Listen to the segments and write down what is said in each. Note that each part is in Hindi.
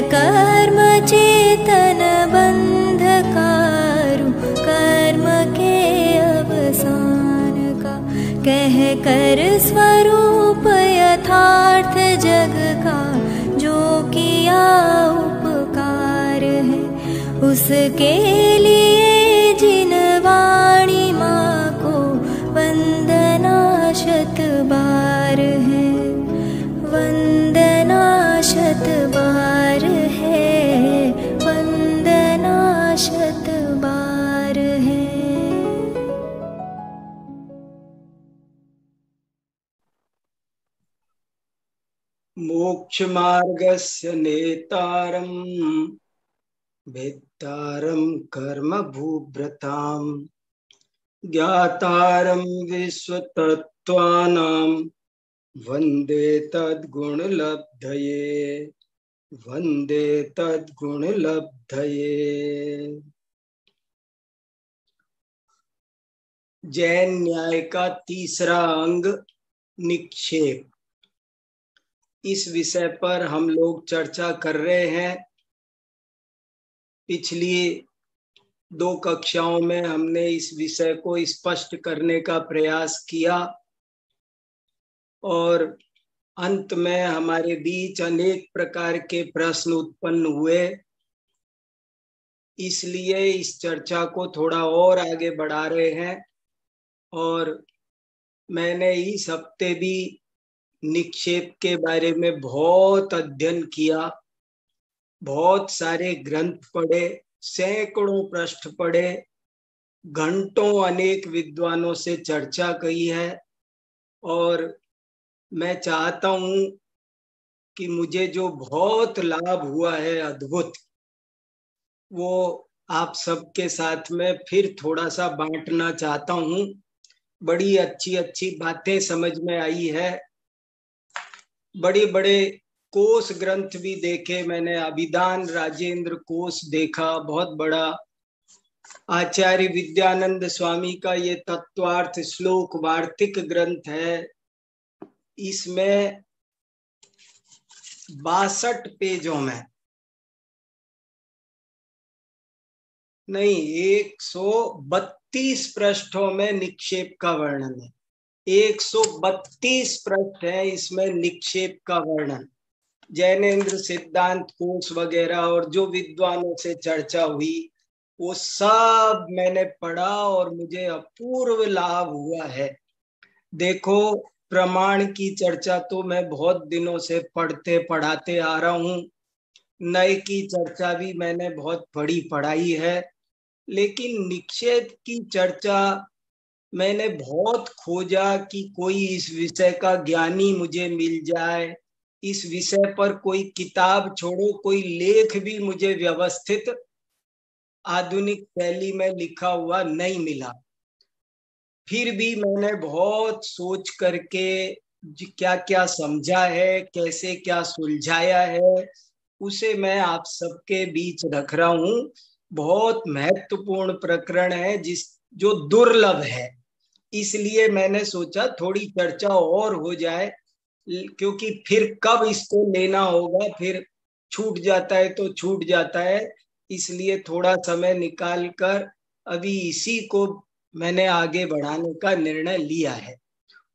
कर्म चेतन बंधकारु कर्म के अवसान का, कह कर स्वरूप यथार्थ जग का जो किया उपकार है, उसके लिए जिन वाणी माँ को वंदना शत बार है, वंदना शत बार है, वंदना शत बार है। मोक्ष मार्गस्य नेतारं भेत्तारं कर्म भूभृतां, ज्ञातारं विश्वतत्त्वानां वन्दे तद्गुणलब्धये, वन्दे तद्गुणलब्धये। जैन न्याय का तीसरा अंग निक्षेप, इस विषय पर हम लोग चर्चा कर रहे हैं। पिछली 2 कक्षाओं में हमने इस विषय को स्पष्ट करने का प्रयास किया और अंत में हमारे बीच अनेक प्रकार के प्रश्न उत्पन्न हुए। इसलिए इस चर्चा को थोड़ा और आगे बढ़ा रहे हैं। और मैंने इस हफ्ते भी निक्षेप के बारे में बहुत अध्ययन किया, बहुत सारे ग्रंथ पढ़े, सैकड़ों पृष्ठ पढ़े, घंटों अनेक विद्वानों से चर्चा की है। और मैं चाहता हूं कि मुझे जो बहुत लाभ हुआ है अद्भुत, वो आप सबके साथ में फिर थोड़ा सा बांटना चाहता हूं। बड़ी अच्छी अच्छी बातें समझ में आई है। बड़े बड़े कोश ग्रंथ भी देखे मैंने। अभिधान राजेंद्र कोश देखा, बहुत बड़ा। आचार्य विद्यानंद स्वामी का ये तत्वार्थ श्लोक वार्तिक ग्रंथ है। इसमें 62 पेजों में नहीं, 132 पृष्ठों में निक्षेप का वर्णन है। 132 पृष्ठ है इसमें निक्षेप का वर्णन। जैनेन्द्र सिद्धांत कोश वगैरह और जो विद्वानों से चर्चा हुई वो सब मैंने पढ़ा और मुझे अपूर्व लाभ हुआ है। देखो, प्रमाण की चर्चा तो मैं बहुत दिनों से पढ़ते पढ़ाते आ रहा हूँ। नए की चर्चा भी मैंने बहुत पढ़ाई है, लेकिन निक्षेप की चर्चा मैंने बहुत खोजा कि कोई इस विषय का ज्ञानी मुझे मिल जाए। इस विषय पर कोई किताब छोड़ो, कोई लेख भी मुझे व्यवस्थित आधुनिक शैली में लिखा हुआ नहीं मिला। फिर भी मैंने बहुत सोच करके क्या क्या समझा है, कैसे क्या सुलझाया है, उसे मैं आप सबके बीच रख रहा हूँ। बहुत महत्वपूर्ण प्रकरण है जो दुर्लभ है, इसलिए मैंने सोचा थोड़ी चर्चा और हो जाए, क्योंकि फिर कब इसको लेना होगा, फिर छूट जाता है तो छूट जाता है। इसलिए थोड़ा समय निकाल कर अभी इसी को मैंने आगे बढ़ाने का निर्णय लिया है।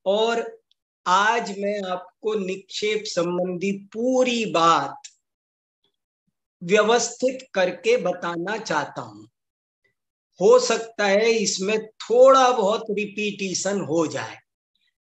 और आज मैं आपको निक्षेप संबंधी पूरी बात व्यवस्थित करके बताना चाहता हूं। हो सकता है इसमें थोड़ा बहुत रिपीटिशन हो जाए,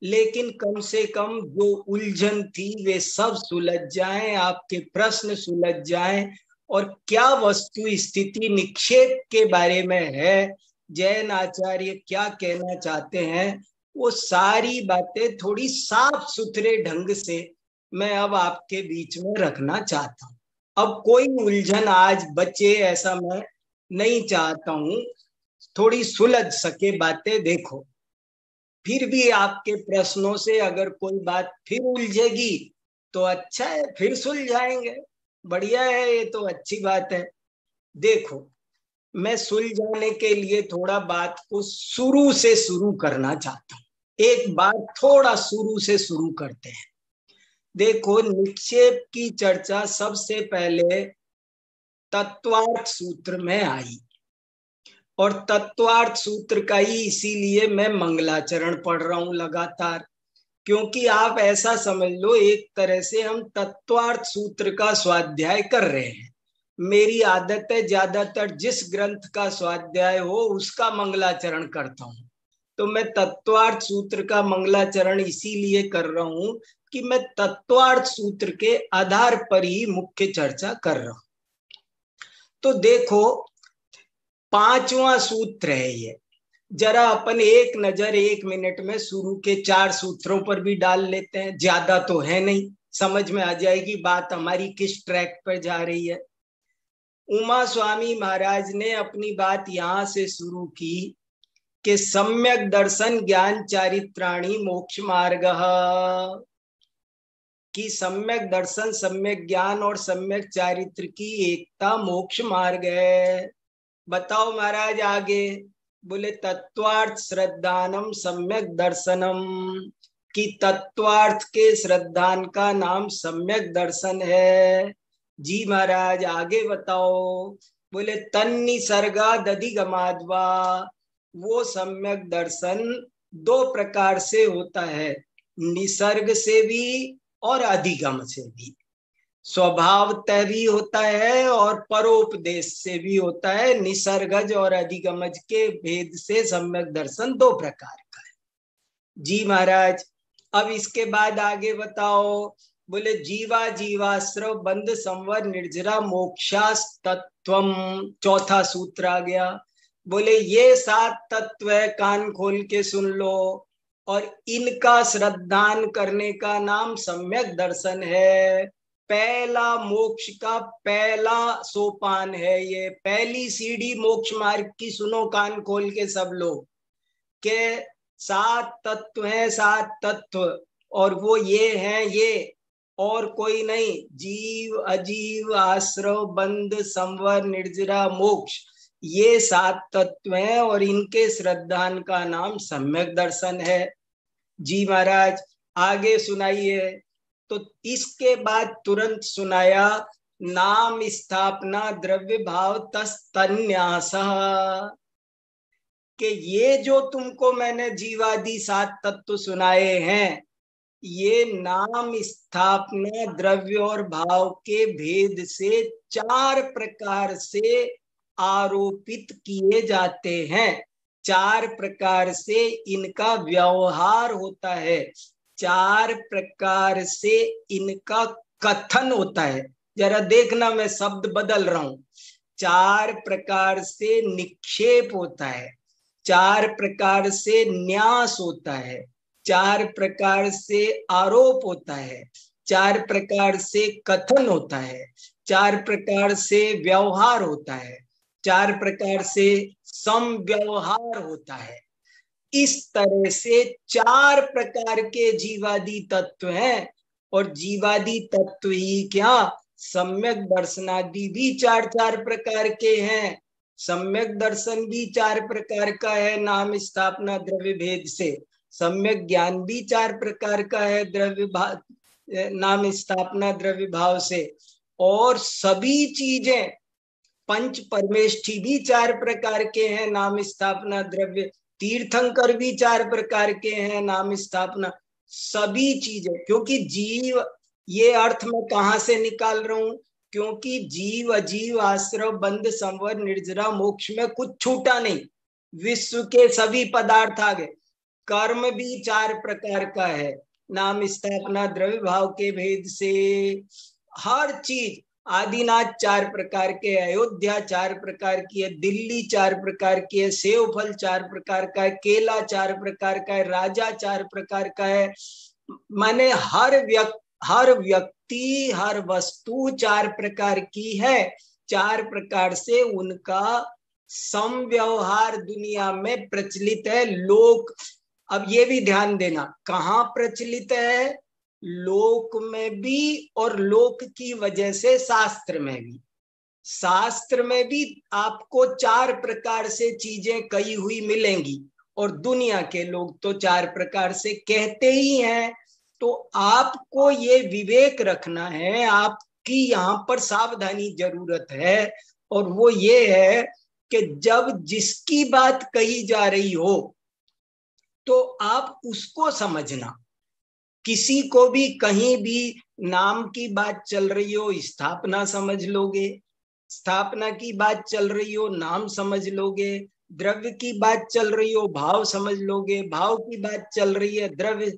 लेकिन कम से कम जो उलझन थी वे सब सुलझ जाएं, आपके प्रश्न सुलझ जाएं, और क्या वस्तु स्थिति निक्षेप के बारे में है, जैन आचार्य क्या कहना चाहते हैं, वो सारी बातें थोड़ी साफ सुथरे ढंग से मैं अब आपके बीच में रखना चाहता हूँ। अब कोई उलझन आज बचे ऐसा मैं नहीं चाहता हूँ, थोड़ी सुलझ सके बातें। देखो, फिर भी आपके प्रश्नों से अगर कोई बात फिर उलझेगी तो अच्छा है, फिर सुलझाएंगे, बढ़िया है, ये तो अच्छी बात है। देखो, मैं सुलझाने के लिए थोड़ा बात को शुरू से शुरू करना चाहता हूँ। एक बार थोड़ा शुरू से शुरू करते हैं। देखो, निक्षेप की चर्चा सबसे पहले तत्वार्थ सूत्र में आई, और तत्वार्थ सूत्र का ही इसीलिए मैं मंगलाचरण पढ़ रहा हूं लगातार, क्योंकि आप ऐसा समझ लो एक तरह से हम तत्वार्थ सूत्र का स्वाध्याय कर रहे हैं। मेरी आदत है ज्यादातर जिस ग्रंथ का स्वाध्याय हो उसका मंगलाचरण करता हूं, तो मैं तत्वार्थ सूत्र का मंगलाचरण इसीलिए कर रहा हूं कि मैं तत्वार्थ सूत्र के आधार पर ही मुख्य चर्चा कर रहा हूं। तो देखो 5वां सूत्र है ये, जरा अपन एक नजर 1 मिनट में शुरू के 4 सूत्रों पर भी डाल लेते हैं, ज्यादा तो है नहीं, समझ में आ जाएगी बात हमारी किस ट्रैक पर जा रही है। उमा स्वामी महाराज ने अपनी बात यहां से शुरू की कि सम्यक दर्शन ज्ञान चारित्राणी मोक्ष मार्ग, कि सम्यक दर्शन, सम्यक ज्ञान और सम्यक चारित्र की एकता मोक्ष मार्ग है। बताओ महाराज आगे। बोले तत्वार्थ श्रद्धानम सम्यक दर्शनम, कि तत्वार्थ के श्रद्धान का नाम सम्यक दर्शन है। जी महाराज आगे बताओ। बोले तन्निसर्गा दधिगमाद्वा, वो सम्यक दर्शन 2 प्रकार से होता है, निसर्ग से भी और अधिगम से भी। स्वभावतः भी होता है और परोपदेश से भी होता है। निसर्गज और अधिगमज के भेद से सम्यक दर्शन 2 प्रकार का है। जी महाराज अब इसके बाद आगे बताओ। बोले जीवा जीवाश्रव बंध संवर निर्जरा मोक्षास तत्वम, चौथा सूत्र आ गया। बोले ये 7 तत्व है, कान खोल के सुन लो, और इनका श्रद्धान करने का नाम सम्यक दर्शन है। पहला मोक्ष का पहला सोपान है ये, पहली सीढ़ी मोक्ष मार्ग की। सुनो कान खोल के सब लोग, के 7 तत्व हैं, 7 तत्व, और वो ये हैं, ये और कोई नहीं, जीव अजीव आश्रव बंध संवर निर्जरा मोक्ष, ये 7 तत्व हैं और इनके श्रद्धान का नाम सम्यक दर्शन है। जी महाराज आगे सुनाइए। तो इसके बाद तुरंत सुनाया नाम स्थापना द्रव्य भाव तस्तन्यास, कि ये जो तुमको मैंने जीवादि 7 तत्व सुनाए हैं, ये नाम स्थापना द्रव्य और भाव के भेद से 4 प्रकार से आरोपित किए जाते हैं। 4 प्रकार से इनका व्यवहार होता है, 4 प्रकार से इनका कथन होता है। जरा देखना मैं शब्द बदल रहा हूं। 4 प्रकार से निक्षेप होता है, 4 प्रकार से न्यास होता है, 4 प्रकार से आरोप होता है, 4 प्रकार से कथन होता है, 4 प्रकार से व्यवहार होता है, 4 प्रकार से समव्यवहार होता है। इस तरह से 4 प्रकार के जीवादि तत्व हैं, और जीवादि तत्व ही क्या, सम्यक दर्शनादि भी 4 प्रकार के हैं। सम्यक दर्शन भी 4 प्रकार का है नाम स्थापना द्रव्य भेद से, सम्यक ज्ञान भी 4 प्रकार का है द्रव्य नाम स्थापना द्रव्य भाव से, और सभी चीजें पंच परमेष्ठी भी 4 प्रकार के हैं नाम स्थापना द्रव्य, तीर्थंकर भी 4 प्रकार के हैं नाम स्थापना, सभी चीजें। क्योंकि जीव, ये अर्थ मैं कहां से निकाल रहा हूं, क्योंकि जीव अजीव आश्रव बंध संवर निर्जरा मोक्ष में कुछ छूटा नहीं, विश्व के सभी पदार्थ आ गए। कर्म भी 4 प्रकार का है नाम स्थापना द्रव्य भाव के भेद से। हर चीज, आदिनाथ 4 प्रकार के, अयोध्या 4 प्रकार की है, दिल्ली 4 प्रकार की है, सेव फल 4 प्रकार का है, केला 4 प्रकार का है, राजा 4 प्रकार का है। माने हर व्यक्ति हर वस्तु 4 प्रकार की है। 4 प्रकार से उनका समव्यवहार दुनिया में प्रचलित है। लोक, अब ये भी ध्यान देना, कहाँ प्रचलित है, लोक में भी, और लोक की वजह से शास्त्र में भी। शास्त्र में भी आपको 4 प्रकार से चीजें कही हुई मिलेंगी, और दुनिया के लोग तो 4 प्रकार से कहते ही हैं। तो आपको ये विवेक रखना है, आप की यहाँ पर सावधानी जरूरत है, और वो ये है कि जब जिसकी बात कही जा रही हो तो आप उसको समझना। किसी को भी कहीं भी नाम की बात चल रही हो, स्थापना समझ लोगे, स्थापना की बात चल रही हो, नाम समझ लोगे, द्रव्य की बात चल रही हो, भाव समझ लोगे, भाव की बात चल रही है, द्रव्य,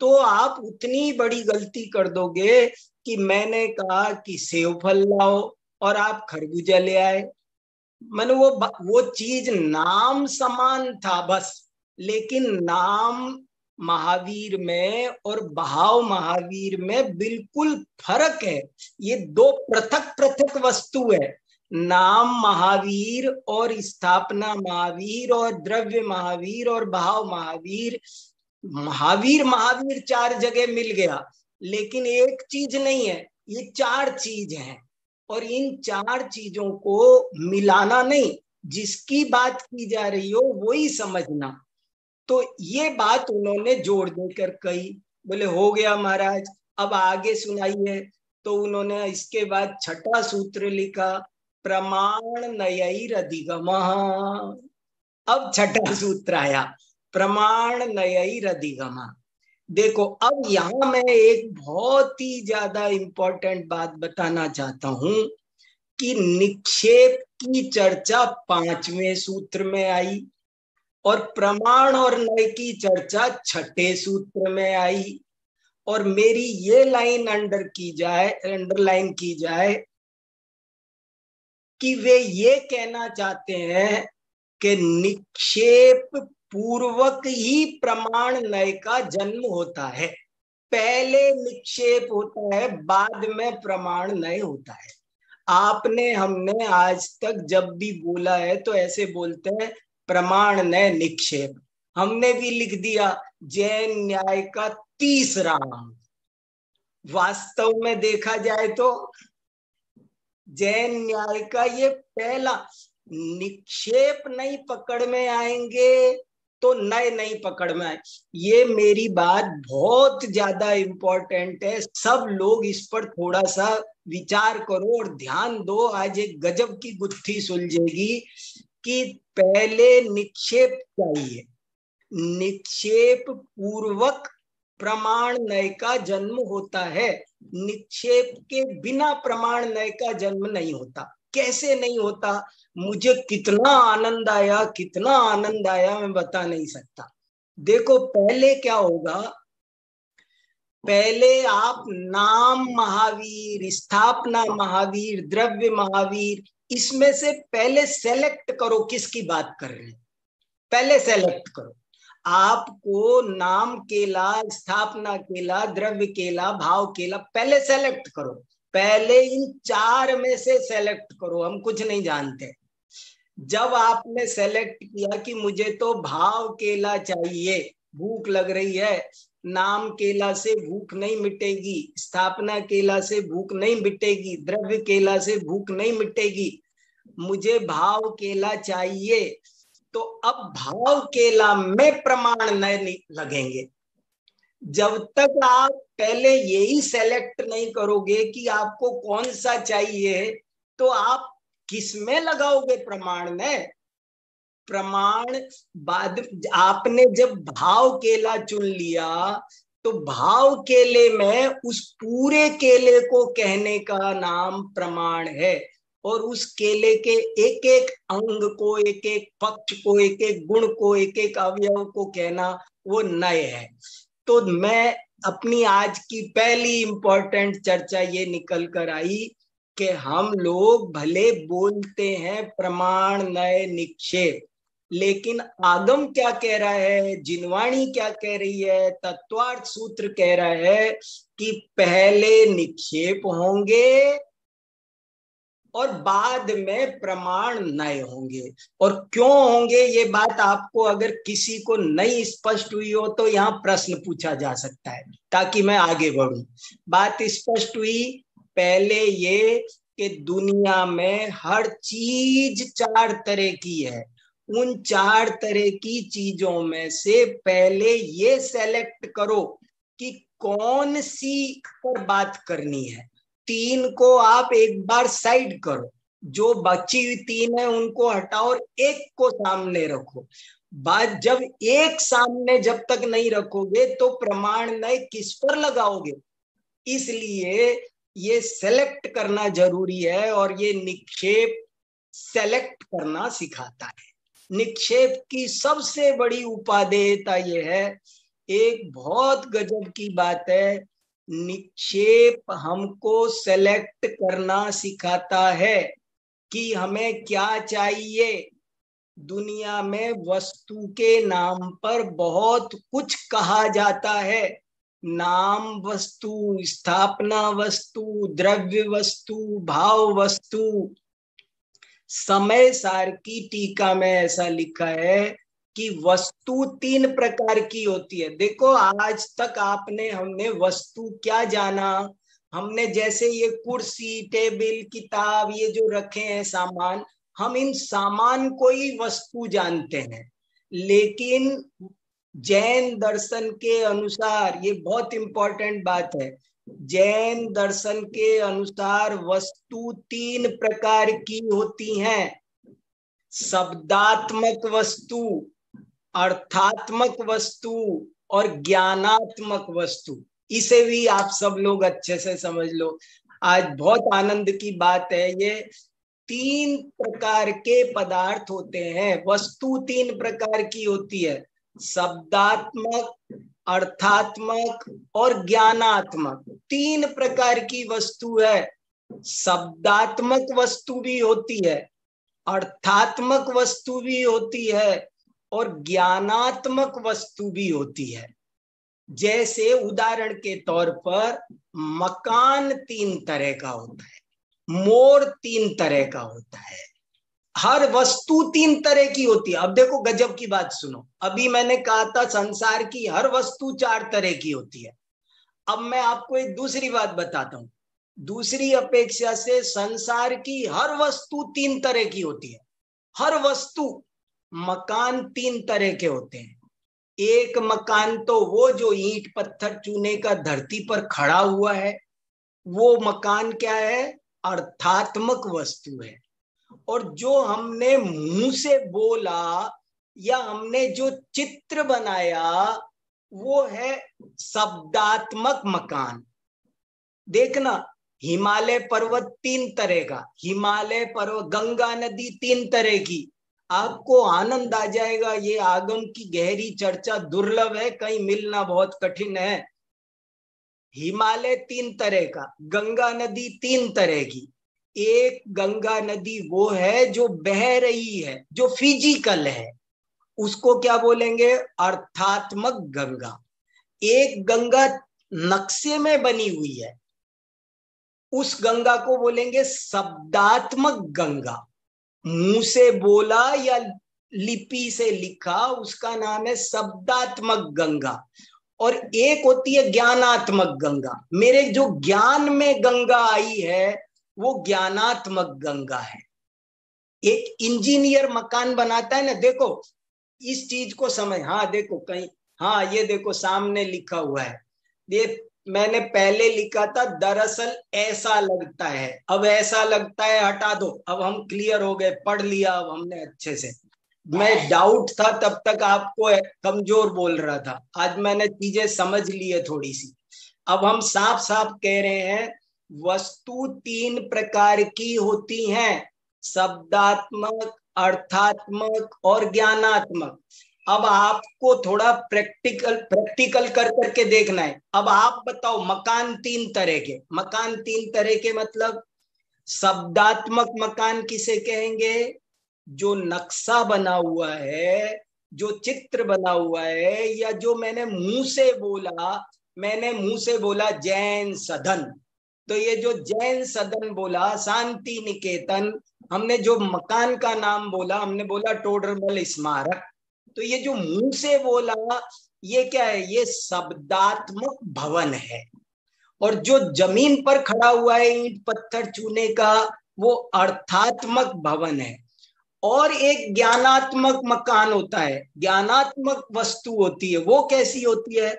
तो आप उतनी बड़ी गलती कर दोगे कि मैंने कहा कि सेव फल लाओ और आप खरबूजा ले आए। मैंने वो चीज नाम समान था बस, लेकिन नाम महावीर में और भाव महावीर में बिल्कुल फर्क है। ये दो पृथक पृथक वस्तु है। नाम महावीर और स्थापना महावीर और द्रव्य महावीर और भाव महावीर, महावीर महावीर चार जगह मिल गया, लेकिन एक चीज नहीं है, ये चार चीज हैं। और इन चार चीजों को मिलाना नहीं, जिसकी बात की जा रही हो वही समझना। तो ये बात उन्होंने जोड़ देकर कही। बोले हो गया महाराज, अब आगे सुनाइए। तो उन्होंने इसके बाद छठा सूत्र लिखा, प्रमाण नयैर अधिगमः। अब छठा सूत्र आया, प्रमाण नयैर अधिगमः। देखो, अब यहां मैं एक बहुत ही ज्यादा इंपॉर्टेंट बात बताना चाहता हूं कि निक्षेप की चर्चा 5वें सूत्र में आई और प्रमाण और नय की चर्चा 6ठे सूत्र में आई। और मेरी ये लाइन अंडरलाइन की जाए कि वे ये कहना चाहते हैं कि निक्षेप पूर्वक ही प्रमाण नय का जन्म होता है। पहले निक्षेप होता है, बाद में प्रमाण नय होता है। आपने हमने आज तक जब भी बोला है तो ऐसे बोलते हैं प्रमाण नय निक्षेप। हमने भी लिख दिया जैन न्याय का तीसरा अंग। वास्तव में देखा जाए तो जैन न्याय का ये पहला, निक्षेप नहीं पकड़ में आएंगे तो नए नहीं पकड़ में आए। ये मेरी बात बहुत ज्यादा इंपॉर्टेंट है, सब लोग इस पर थोड़ा सा विचार करो और ध्यान दो। आज एक गजब की गुत्थी सुलझेगी कि पहले निक्षेप चाहिए, निक्षेप पूर्वक प्रमाण नय का जन्म होता है। निक्षेप के बिना प्रमाण नय का जन्म नहीं होता। कैसे नहीं होता? मुझे कितना आनंद आया, कितना आनंद आया, मैं बता नहीं सकता। देखो, पहले क्या होगा, पहले आप नाम महावीर, स्थापना महावीर, द्रव्य महावीर, इसमें से पहले सेलेक्ट करो किसकी बात कर रहे हैं। पहले सेलेक्ट करो, आपको नाम केला, स्थापना केला, द्रव्य केला, भाव केला, पहले सेलेक्ट करो। पहले इन चार में से सेलेक्ट करो, हम कुछ नहीं जानते। जब आपने सेलेक्ट किया कि मुझे तो भाव केला चाहिए, भूख लग रही है, नाम केला से भूख नहीं मिटेगी, स्थापना केला से भूख नहीं मिटेगी, द्रव्य केला से भूख नहीं मिटेगी, मुझे भाव केला चाहिए, तो अब भाव केला में प्रमाण नए लगेंगे। जब तक आप पहले यही सेलेक्ट नहीं करोगे कि आपको कौन सा चाहिए, तो आप किस में लगाओगे प्रमाण में? प्रमाण बाद आपने जब भाव केला चुन लिया तो भाव केले में उस पूरे केले को कहने का नाम प्रमाण है, और उस केले के एक एक अंग को, एक एक पक्ष को, एक एक गुण को, एक एक अवयव को कहना वो नय है। तो मैं अपनी आज की पहली इंपॉर्टेंट चर्चा ये निकल कर आई कि हम लोग भले बोलते हैं प्रमाण नय निक्षेप, लेकिन आगम क्या कह रहा है, जिनवाणी क्या कह रही है, तत्वार्थ सूत्र कह रहा है कि पहले निक्षेप होंगे और बाद में प्रमाण नए होंगे। और क्यों होंगे ये बात आपको अगर किसी को नहीं स्पष्ट हुई हो तो यहाँ प्रश्न पूछा जा सकता है ताकि मैं आगे बढ़ूं। बात स्पष्ट हुई? पहले ये कि दुनिया में हर चीज चार तरह की है, उन चार तरह की चीजों में से पहले ये सेलेक्ट करो कि कौन सी पर बात करनी है। तीन को आप एक बार साइड करो, जो बची हुई तीन है उनको हटाओ और एक को सामने रखो। बात जब एक सामने जब तक नहीं रखोगे तो प्रमाण नहीं किस पर लगाओगे। इसलिए ये सेलेक्ट करना जरूरी है और ये निक्षेप सेलेक्ट करना सिखाता है। निक्षेप की सबसे बड़ी उपादेयता ये है, एक बहुत गजब की बात है, निक्षेप हमको सेलेक्ट करना सिखाता है कि हमें क्या चाहिए। दुनिया में वस्तु के नाम पर बहुत कुछ कहा जाता है, नाम वस्तु, स्थापना वस्तु, द्रव्य वस्तु, भाव वस्तु। समय सार की टीका में ऐसा लिखा है कि वस्तु तीन प्रकार की होती है। देखो आज तक हमने वस्तु क्या जाना, हमने जैसे ये कुर्सी, टेबल, किताब, ये जो रखे हैं सामान, हम इन सामान को ही वस्तु जानते हैं। लेकिन जैन दर्शन के अनुसार, ये बहुत इंपॉर्टेंट बात है, जैन दर्शन के अनुसार वस्तु तीन प्रकार की होती हैं, शब्दात्मक वस्तु, अर्थात्मक वस्तु और ज्ञानात्मक वस्तु। इसे भी आप सब लोग अच्छे से समझ लो। आज बहुत आनंद की बात है, ये तीन प्रकार के पदार्थ होते हैं, वस्तु तीन प्रकार की होती है, शब्दात्मक, अर्थात्मक और ज्ञानात्मक। तीन प्रकार की वस्तु है, शब्दात्मक वस्तु भी होती है, अर्थात्मक वस्तु भी होती है और ज्ञानात्मक वस्तु भी होती है। जैसे उदाहरण के तौर पर मकान तीन तरह का होता है, मोर तीन तरह का होता है, हर वस्तु तीन तरह की होती है। अब देखो गजब की बात सुनो, अभी मैंने कहा था संसार की हर वस्तु चार तरह की होती है। अब मैं आपको एक दूसरी बात बताता हूं, दूसरी अपेक्षा से संसार की हर वस्तु तीन तरह की होती है, हर वस्तु। मकान तीन तरह के होते हैं, एक मकान तो वो जो ईंट पत्थर चूने का धरती पर खड़ा हुआ है, वो मकान क्या है, अर्थात्मक वस्तु है। और जो हमने मुंह से बोला या हमने जो चित्र बनाया वो है शब्दात्मक मकान। देखना, हिमालय पर्वत तीन तरह का, हिमालय पर्वत, गंगा नदी तीन तरह की, आपको आनंद आ जाएगा। ये आगम की गहरी चर्चा दुर्लभ है, कहीं मिलना बहुत कठिन है। हिमालय तीन तरह का, गंगा नदी तीन तरह की। एक गंगा नदी वो है जो बह रही है, जो फिजिकल है, उसको क्या बोलेंगे, अर्थात्मक गंगा। एक गंगा नक्शे में बनी हुई है, उस गंगा को बोलेंगे शब्दात्मक गंगा। मुंह से बोला या लिपि से लिखा, उसका नाम है शब्दात्मक गंगा। और एक होती है ज्ञानात्मक गंगा, मेरे जो ज्ञान में गंगा आई है वो ज्ञानात्मक गंगा है। एक इंजीनियर मकान बनाता है ना, देखो इस चीज को समझ, हाँ देखो कहीं, हाँ ये देखो सामने लिखा हुआ है, ये मैंने पहले लिखा था दरअसल ऐसा लगता है, अब ऐसा लगता है हटा दो, अब हम क्लियर हो गए, पढ़ लिया अब हमने अच्छे से। मैं डाउट था तब तक, आपको कमजोर बोल रहा था, आज मैंने चीजें समझ ली है थोड़ी सी। अब हम साफ साफ कह रहे हैं वस्तु तीन प्रकार की होती हैं, शब्दात्मक, अर्थात्मक और ज्ञानात्मक। अब आपको थोड़ा प्रैक्टिकल कर करके देखना है। अब आप बताओ, मकान तीन तरह के, मकान तीन तरह के मतलब शब्दात्मक मकान किसे कहेंगे, जो नक्शा बना हुआ है, जो चित्र बना हुआ है, या जो मैंने मुंह से बोला जैन सदन, तो ये जो जैन सदन बोला, शांति निकेतन, हमने जो मकान का नाम बोला, हमने बोला टोडरमल स्मारक, तो ये जो मुंह से बोला ये क्या है, ये शब्दात्मक भवन है। और जो जमीन पर खड़ा हुआ है ईंट पत्थर चूने का, वो अर्थात्मक भवन है। और एक ज्ञानात्मक मकान होता है, ज्ञानात्मक वस्तु होती है, वो कैसी होती है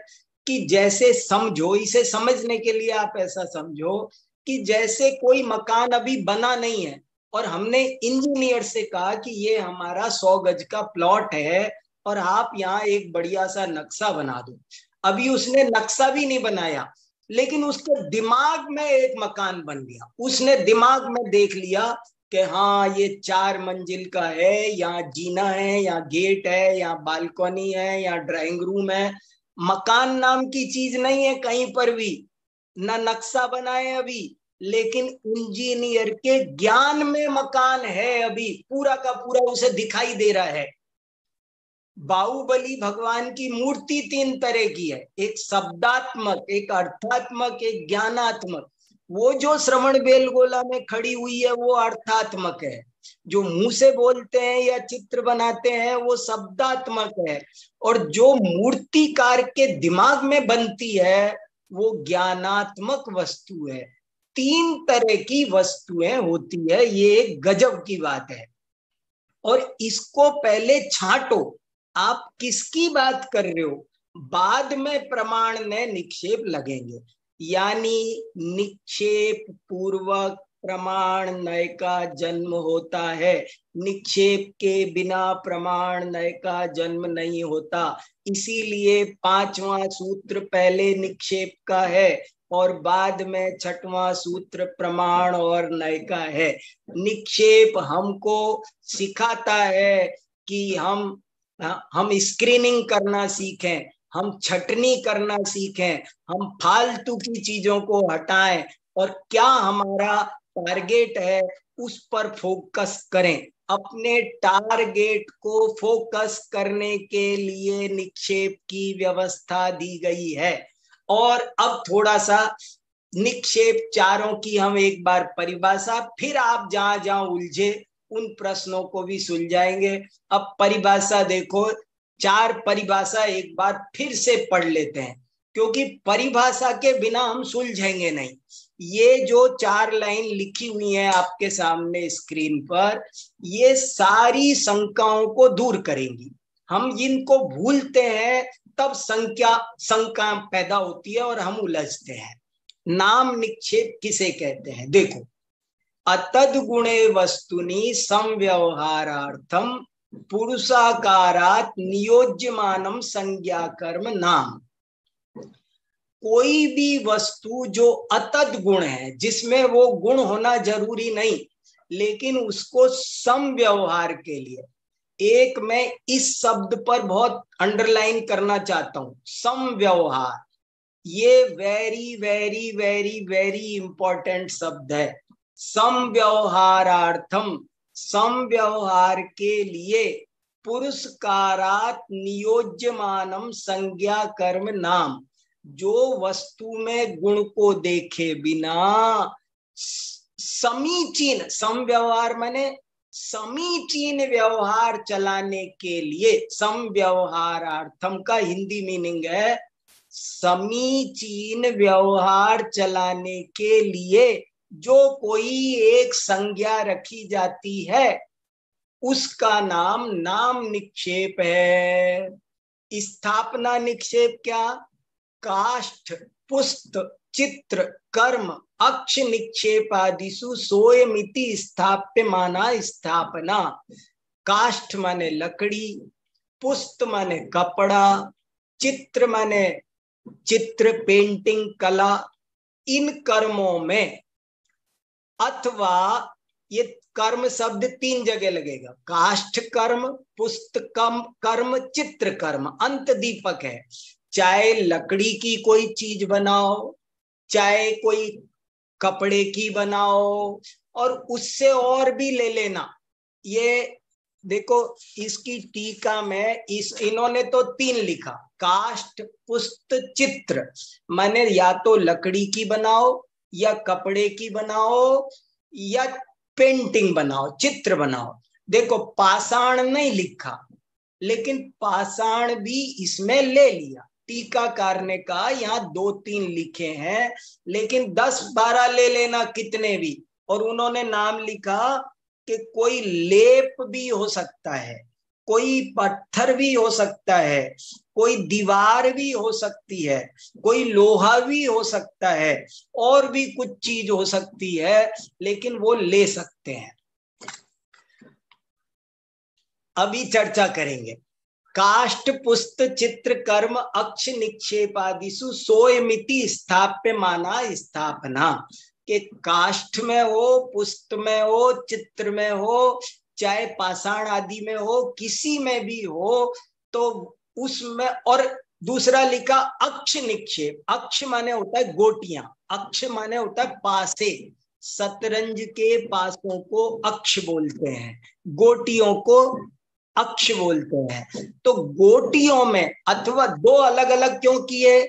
कि जैसे समझो, इसे समझने के लिए आप ऐसा समझो कि जैसे कोई मकान अभी बना नहीं है और हमने इंजीनियर से कहा कि ये हमारा 100 गज का प्लॉट है और आप यहाँ एक बढ़िया सा नक्शा बना दो। अभी उसने नक्शा भी नहीं बनाया, लेकिन उसके दिमाग में एक मकान बन गया। उसने दिमाग में देख लिया कि हाँ ये 4 मंजिल का है, यहाँ जीना है, यहाँ गेट है, यहाँ बालकनी है, यहाँ ड्राइंग रूम है। मकान नाम की चीज नहीं है कहीं पर भी, ना नक्शा बनाए अभी, लेकिन इंजीनियर के ज्ञान में मकान है अभी, पूरा का पूरा उसे दिखाई दे रहा है। बाहुबली भगवान की मूर्ति 3 तरह की है, एक शब्दात्मक, एक अर्थात्मक, एक ज्ञानात्मक। वो जो श्रवण बेलगोला में खड़ी हुई है वो अर्थात्मक है, जो मुंह से बोलते हैं या चित्र बनाते हैं वो शब्दात्मक है, और जो मूर्तिकार के दिमाग में बनती है वो ज्ञानात्मक वस्तु है। 3 तरह की वस्तुएं होती है, ये एक गजब की बात है। और इसको पहले छांटो, आप किसकी बात कर रहे हो, बाद में प्रमाण ने निक्षेप लगेंगे। यानी निक्षेप पूर्वक प्रमाण नय का जन्म होता है, निक्षेप के बिना प्रमाण नय का जन्म नहीं होता। इसीलिए 5वां सूत्र पहले निक्षेप का है और बाद में 6वां सूत्र प्रमाण और नय का है। निक्षेप हमको सिखाता है कि हम स्क्रीनिंग करना सीखें, हम छटनी करना सीखें, हम फालतू की चीजों को हटाएं और क्या हमारा टारगेट है उस पर फोकस करें। अपने टारगेट को फोकस करने के लिए निक्षेप की व्यवस्था दी गई है। और अब थोड़ा सा निक्षेप चारों की हम एक बार परिभाषा, फिर आप जहां जहां उलझे उन प्रश्नों को भी सुलझाएंगे। अब परिभाषा देखो, 4 परिभाषा एक बार फिर से पढ़ लेते हैं, क्योंकि परिभाषा के बिना हम सुलझेंगे नहीं। ये जो 4 लाइन लिखी हुई है आपके सामने स्क्रीन पर, ये सारी शंकाओं को दूर करेंगी। हम इनको भूलते हैं तब शंका पैदा होती है और हम उलझते हैं। नाम निक्षेप किसे कहते हैं, देखो, अतद गुणे वस्तुनि संव्यवहारार्थम पुरुषाकारात नियोज्यमानम संज्ञा कर्म नाम। कोई भी वस्तु जो अतद गुण है, जिसमें वो गुण होना जरूरी नहीं, लेकिन उसको समव्यवहार के लिए, एक मैं इस शब्द पर बहुत अंडरलाइन करना चाहता हूं, समव्यवहार, ये very very very very important शब्द है। समव्यवहारार्थम, समव्यवहार के लिए, पुरस्कारात नियोज्यमानम संज्ञा कर्म नाम, जो वस्तु में गुण को देखे बिना समीचीन, समव्यवहार माने समीचीन व्यवहार चलाने के लिए, समव्यवहारार्थम का हिंदी मीनिंग है समीचीन व्यवहार चलाने के लिए जो कोई एक संज्ञा रखी जाती है उसका नाम नाम निक्षेप है। स्थापना निक्षेप क्या, काष्ठ, पुस्त, चित्र, कर्म, अक्ष निक्षेप आदिशु सोयमिति स्थाप्य माना स्थापना। काष्ठ माने लकड़ी, पुस्त माने कपड़ा, चित्र माने चित्र, पेंटिंग, कला। इन कर्मों में, अथवा ये कर्म शब्द 3 जगह लगेगा, काष्ठ कर्म, पुस्तकम कर्म, चित्र कर्म, अंत दीपक है। चाहे लकड़ी की कोई चीज बनाओ, चाहे कोई कपड़े की बनाओ, और उससे और भी ले लेना। ये देखो इसकी टीका में इन्होंने तो 3 लिखा, काष्ठ, पुस्त, चित्र, माने या तो लकड़ी की बनाओ या कपड़े की बनाओ या पेंटिंग बनाओ, चित्र बनाओ। देखो पाषाण नहीं लिखा, लेकिन पाषाण भी इसमें ले लिया। टीकाकार ने कहा यहाँ 2-3 लिखे हैं, लेकिन 10-12 ले लेना कितने भी। और उन्होंने नाम लिखा कि कोई लेप भी हो सकता है, कोई पत्थर भी हो सकता है, कोई दीवार भी हो सकती है, कोई लोहा भी हो सकता है, और भी कुछ चीज हो सकती है, लेकिन वो ले सकते हैं। अभी चर्चा करेंगे। काष्ठ पुस्त चित्र कर्म अक्ष निक्षेपादिषु सोयमिति स्थाप्य माना स्थापना, के काष्ठ में हो, पुस्त में हो, चित्र में हो, चाहे पाषाण आदि में हो, किसी में भी हो, तो उसमें, और दूसरा लिखा अक्ष निक्षेप। अक्ष माने होता है गोटियां, अक्ष माने होता है पासे, शतरंज के पासों को अक्ष बोलते हैं, गोटियों को अक्ष बोलते हैं। तो गोटियों में, अथवा दो अलग अलग क्यों किए,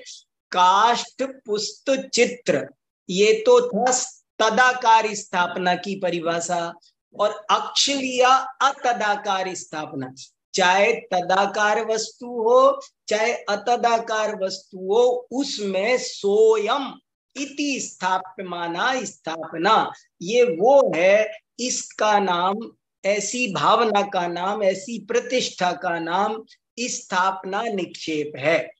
काष्ठ पुस्त चित्र, ये तो था तदाकार स्थापना की परिभाषा, और अक्ष लिया अतदाकार स्थापना। चाहे तदाकार वस्तु हो चाहे अतदाकार वस्तु हो, उसमें सोयम इति स्थाप्य माना स्थापना, ये वो है, इसका नाम, ऐसी भावना का नाम, ऐसी प्रतिष्ठा का नाम स्थापना निक्षेप है।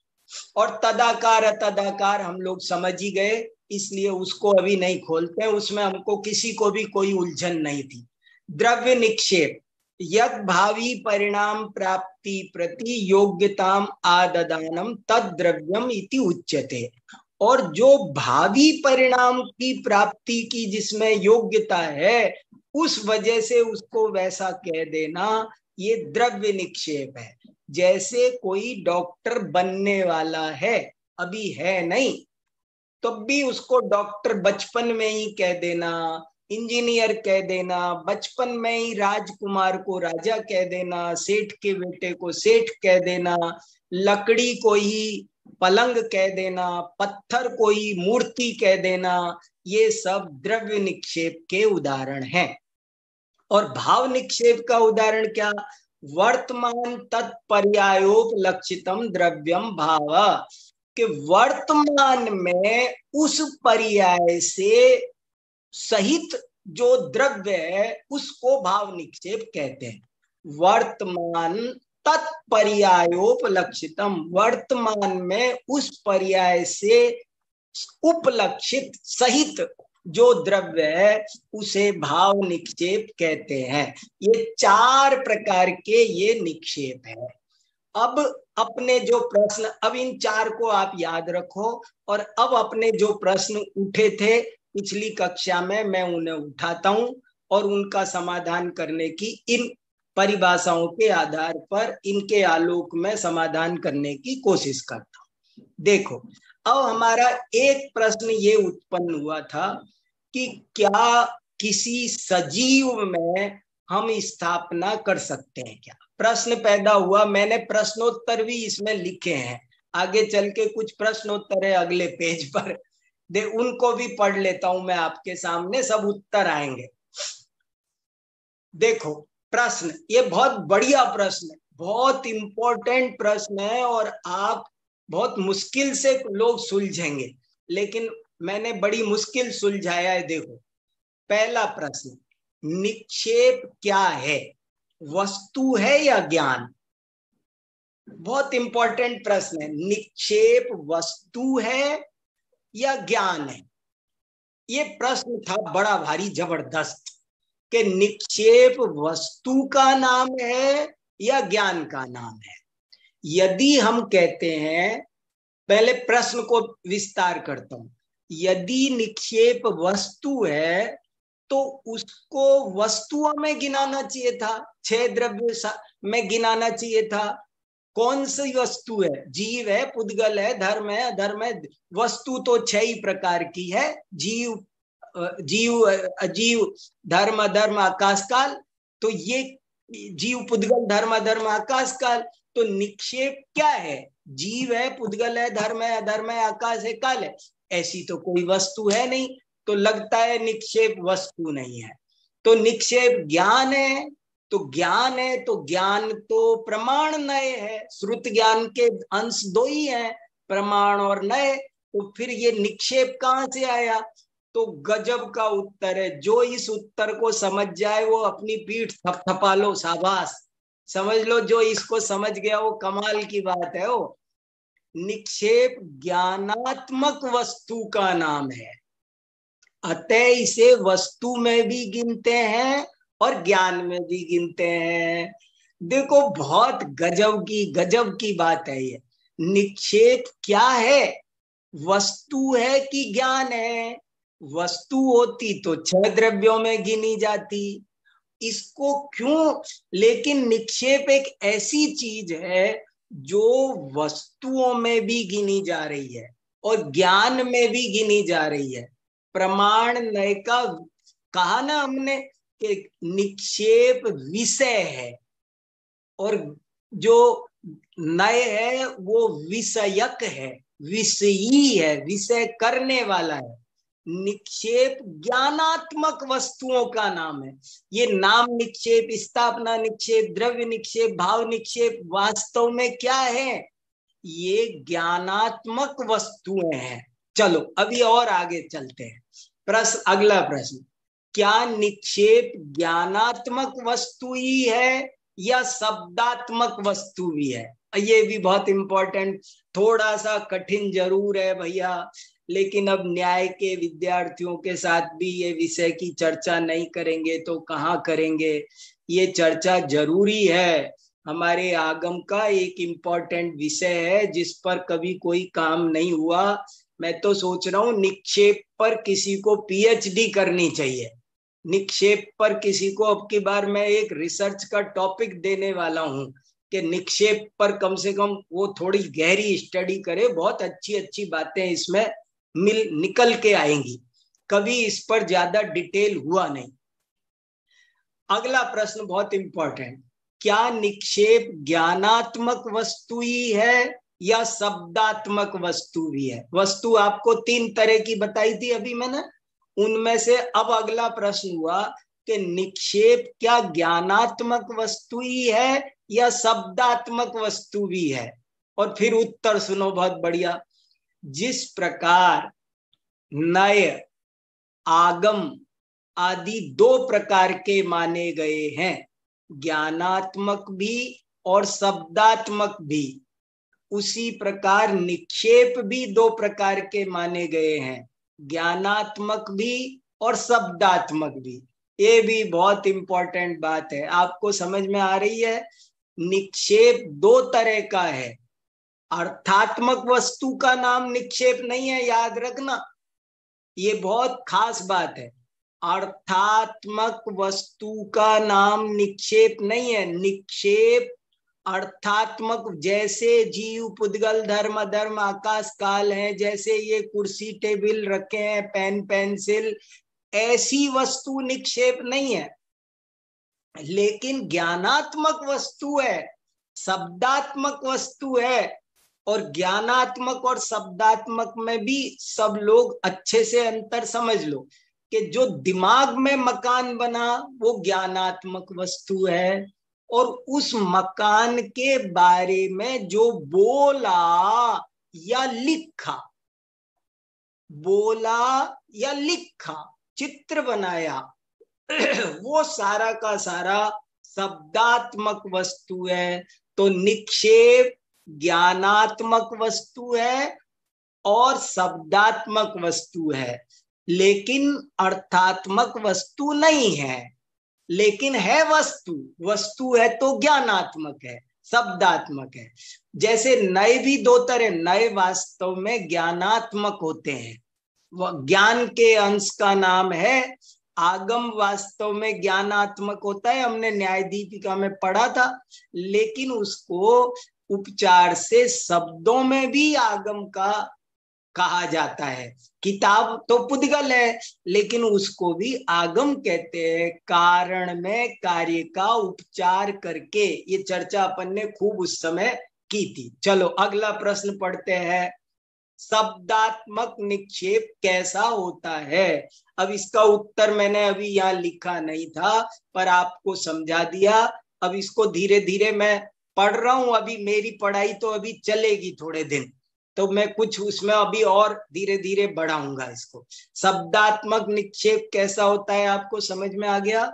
और तदाकार तदाकार हम लोग समझ ही गए, इसलिए उसको अभी नहीं खोलते, उसमें हमको किसी को भी कोई उलझन नहीं थी। द्रव्य निक्षेप, यद भावी परिणाम प्राप्ति प्रति योग्यताम आददानम तद द्रव्यम इति उच्यते, और जो भावी परिणाम की प्राप्ति की जिसमें योग्यता है, उस वजह से उसको वैसा कह देना, ये द्रव्य निक्षेप है। जैसे कोई डॉक्टर बनने वाला है, अभी है नहीं, तो भी उसको डॉक्टर बचपन में ही कह देना, इंजीनियर कह देना, बचपन में ही राजकुमार को राजा कह देना, सेठ के बेटे को सेठ कह देना, लकड़ी को ही पलंग कह देना, पत्थर को ही मूर्ति कह देना, ये सब द्रव्य निक्षेप के उदाहरण हैं। और भाव निक्षेप का उदाहरण क्या, वर्तमान तत्पर्यायोपलक्षितम द्रव्यम भाव, कि वर्तमान में उस पर्याय से सहित जो द्रव्य है उसको भाव निक्षेप कहते हैं। वर्तमान तत्पर्यायोपलक्षितम, वर्तमान में उस पर्याय से उपलक्षित सहित जो द्रव्य है उसे भाव निक्षेप कहते हैं। ये चार प्रकार के ये निक्षेप है। अब अपने जो प्रश्न, अब इन चार को आप याद रखो, और अब अपने जो प्रश्न उठे थे पिछली कक्षा में, मैं उन्हें उठाता हूं और उनका समाधान करने की, इन परिभाषाओं के आधार पर, इनके आलोक में समाधान करने की कोशिश करता हूं। देखो, अब हमारा एक प्रश्न ये उत्पन्न हुआ था कि क्या किसी सजीव में हम स्थापना कर सकते हैं क्या, प्रश्न पैदा हुआ। मैंने प्रश्नोत्तर भी इसमें लिखे हैं, आगे चल के कुछ प्रश्नोत्तर है अगले पेज पर, उनको भी पढ़ लेता हूं मैं आपके सामने, सब उत्तर आएंगे। देखो प्रश्न, ये बहुत बढ़िया प्रश्न है, बहुत इंपॉर्टेंट प्रश्न है, और आप बहुत मुश्किल से लोग सुलझेंगे, लेकिन मैंने बड़ी मुश्किल सुलझाया है। देखो पहला प्रश्न, निक्षेप क्या है, वस्तु है या ज्ञान? बहुत इंपॉर्टेंट प्रश्न है। निक्षेप वस्तु है या ज्ञान है? ये प्रश्न था बड़ा भारी जबरदस्त, कि निक्षेप वस्तु का नाम है या ज्ञान का नाम है। यदि हम कहते हैं, पहले प्रश्न को विस्तार करता हूं, यदि निक्षेप वस्तु है तो उसको वस्तुओं में गिनाना चाहिए था, 6 द्रव्य में गिनाना चाहिए था। कौन सी वस्तु है? जीव है, पुद्गल है, धर्म है, अधर्म है। वस्तु तो 6 ही प्रकार की है, जीव, जीव, अजीव, धर्म, अधर्म, आकाश काल। तो ये जीव, पुद्गल, धर्म, अधर्म, आकाश काल। तो निक्षेप क्या है? जीव है, पुद्गल है, धर्म है, अधर्म है, आकाश है, काल है। ऐसी तो कोई वस्तु है नहीं, तो लगता है निक्षेप वस्तु नहीं है। तो निक्षेप ज्ञान है, तो ज्ञान है, तो ज्ञान तो प्रमाण नय है। श्रुत ज्ञान के अंश 2 ही हैं, प्रमाण और नय। तो फिर ये निक्षेप कहां से आया? तो गजब का उत्तर है। जो इस उत्तर को समझ जाए वो अपनी पीठ थपथपा लो, शाबाश, समझ लो। जो इसको समझ गया वो कमाल की बात है। वो निक्षेप ज्ञानात्मक वस्तु का नाम है, अतः इसे वस्तु में भी गिनते हैं और ज्ञान में भी गिनते हैं। देखो बहुत गजब की बात है ये। निक्षेप क्या है, वस्तु है कि ज्ञान है? वस्तु होती तो 6 द्रव्यों में गिनी जाती, इसको क्यों? लेकिन निक्षेप एक ऐसी चीज है जो वस्तुओं में भी गिनी जा रही है और ज्ञान में भी गिनी जा रही है। प्रमाण नय का कहा ना हमने कि निक्षेप विषय है और जो नय है वो विषयक है, विषयी है, विषय करने वाला है। निक्षेप ज्ञानात्मक वस्तुओं का नाम है। ये नाम निक्षेप, स्थापना निक्षेप, द्रव्य निक्षेप, भाव निक्षेप वास्तव में क्या है? ये ज्ञानात्मक वस्तुएं हैं। चलो अभी और आगे चलते हैं। अगला प्रश्न, क्या निक्षेप ज्ञानात्मक वस्तु ही है या शब्दात्मक वस्तु भी है? ये भी बहुत इंपॉर्टेंट, थोड़ा सा कठिन जरूर है भैया, लेकिन अब न्याय के विद्यार्थियों के साथ भी ये विषय की चर्चा नहीं करेंगे तो कहाँ करेंगे। ये चर्चा जरूरी है, हमारे आगम का एक इम्पोर्टेंट विषय है जिस पर कभी कोई काम नहीं हुआ। मैं तो सोच रहा हूँ निक्षेप पर किसी को पीएचडी करनी चाहिए। निक्षेप पर किसी को अब की बार मैं एक रिसर्च का टॉपिक देने वाला हूँ कि निक्षेप पर कम से कम वो थोड़ी गहरी स्टडी करे, बहुत अच्छी अच्छी बातें इसमें निकल के आएंगी। कभी इस पर ज्यादा डिटेल हुआ नहीं। अगला प्रश्न बहुत इंपॉर्टेंट, क्या निक्षेप ज्ञानात्मक वस्तु ही है या शब्दात्मक वस्तु भी है? वस्तु आपको 3 तरह की बताई थी अभी मैंने, उनमें से अब अगला प्रश्न हुआ कि निक्षेप क्या ज्ञानात्मक वस्तु ही है या शब्दात्मक वस्तु भी है? और फिर उत्तर सुनो, बहुत बढ़िया। जिस प्रकार नय, आगम आदि 2 प्रकार के माने गए हैं, ज्ञानात्मक भी और शब्दात्मक भी, उसी प्रकार निक्षेप भी 2 प्रकार के माने गए हैं, ज्ञानात्मक भी और शब्दात्मक भी। ये भी बहुत इंपॉर्टेंट बात है, आपको समझ में आ रही है? निक्षेप 2 तरह का है। अर्थात्मक वस्तु का नाम निक्षेप नहीं है, याद रखना, ये बहुत खास बात है। अर्थात्मक वस्तु का नाम निक्षेप नहीं है। निक्षेप अर्थात्मक, जैसे जीव, पुद्गल, धर्म, अधर्म, आकाश, काल है, जैसे ये कुर्सी टेबल रखे हैं, पेन पेंसिल, ऐसी वस्तु निक्षेप नहीं है। लेकिन ज्ञानात्मक वस्तु है, शब्दात्मक वस्तु है, और ज्ञानात्मक और शब्दात्मक में भी सब लोग अच्छे से अंतर समझ लो कि जो दिमाग में मकान बना वो ज्ञानात्मक वस्तु है, और उस मकान के बारे में जो बोला या लिखा, चित्र बनाया, वो सारा का सारा शब्दात्मक वस्तु है। तो निक्षेप ज्ञानात्मक वस्तु है और शब्दात्मक वस्तु है, लेकिन अर्थात्मक वस्तु नहीं है। लेकिन है वस्तु है तो ज्ञानात्मक है, शब्दात्मक है। जैसे नए भी 2 तरह, नए वास्तव में ज्ञानात्मक होते हैं, ज्ञान के अंश का नाम है। आगम वास्तव में ज्ञानात्मक होता है, हमने न्याय दीपिका में पढ़ा था, लेकिन उसको उपचार से शब्दों में भी आगम का कहा जाता है। किताब तो पुद्गल है, लेकिन उसको भी आगम कहते हैं, कारण में कार्य का उपचार करके। ये चर्चा अपन ने खूब उस समय की थी। चलो अगला प्रश्न पढ़ते हैं, शब्दात्मक निक्षेप कैसा होता है? अब इसका उत्तर मैंने अभी यहाँ लिखा नहीं था, पर आपको समझा दिया। अब इसको धीरे धीरे मैं पढ़ रहा हूं, अभी मेरी पढ़ाई तो अभी चलेगी थोड़े दिन, तो मैं कुछ उसमें अभी और धीरे धीरे बढ़ाऊंगा इसको। शब्दात्मक निक्षेप कैसा होता है आपको समझ में आ गया?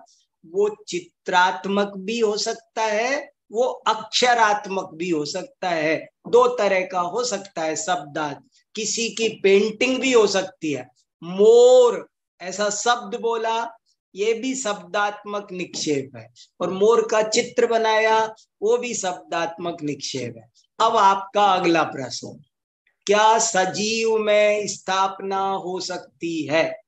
वो चित्रात्मक भी हो सकता है वो अक्षरात्मक भी हो सकता है, दो तरह का हो सकता है शब्दार्थ। किसी की पेंटिंग भी हो सकती है। मोर ऐसा शब्द बोला, ये भी शब्दात्मक निक्षेप है। और मोर का चित्र बनाया, वो भी शब्दात्मक निक्षेप है। अब आपका अगला प्रश्न, क्या सजीव में स्थापना हो सकती है?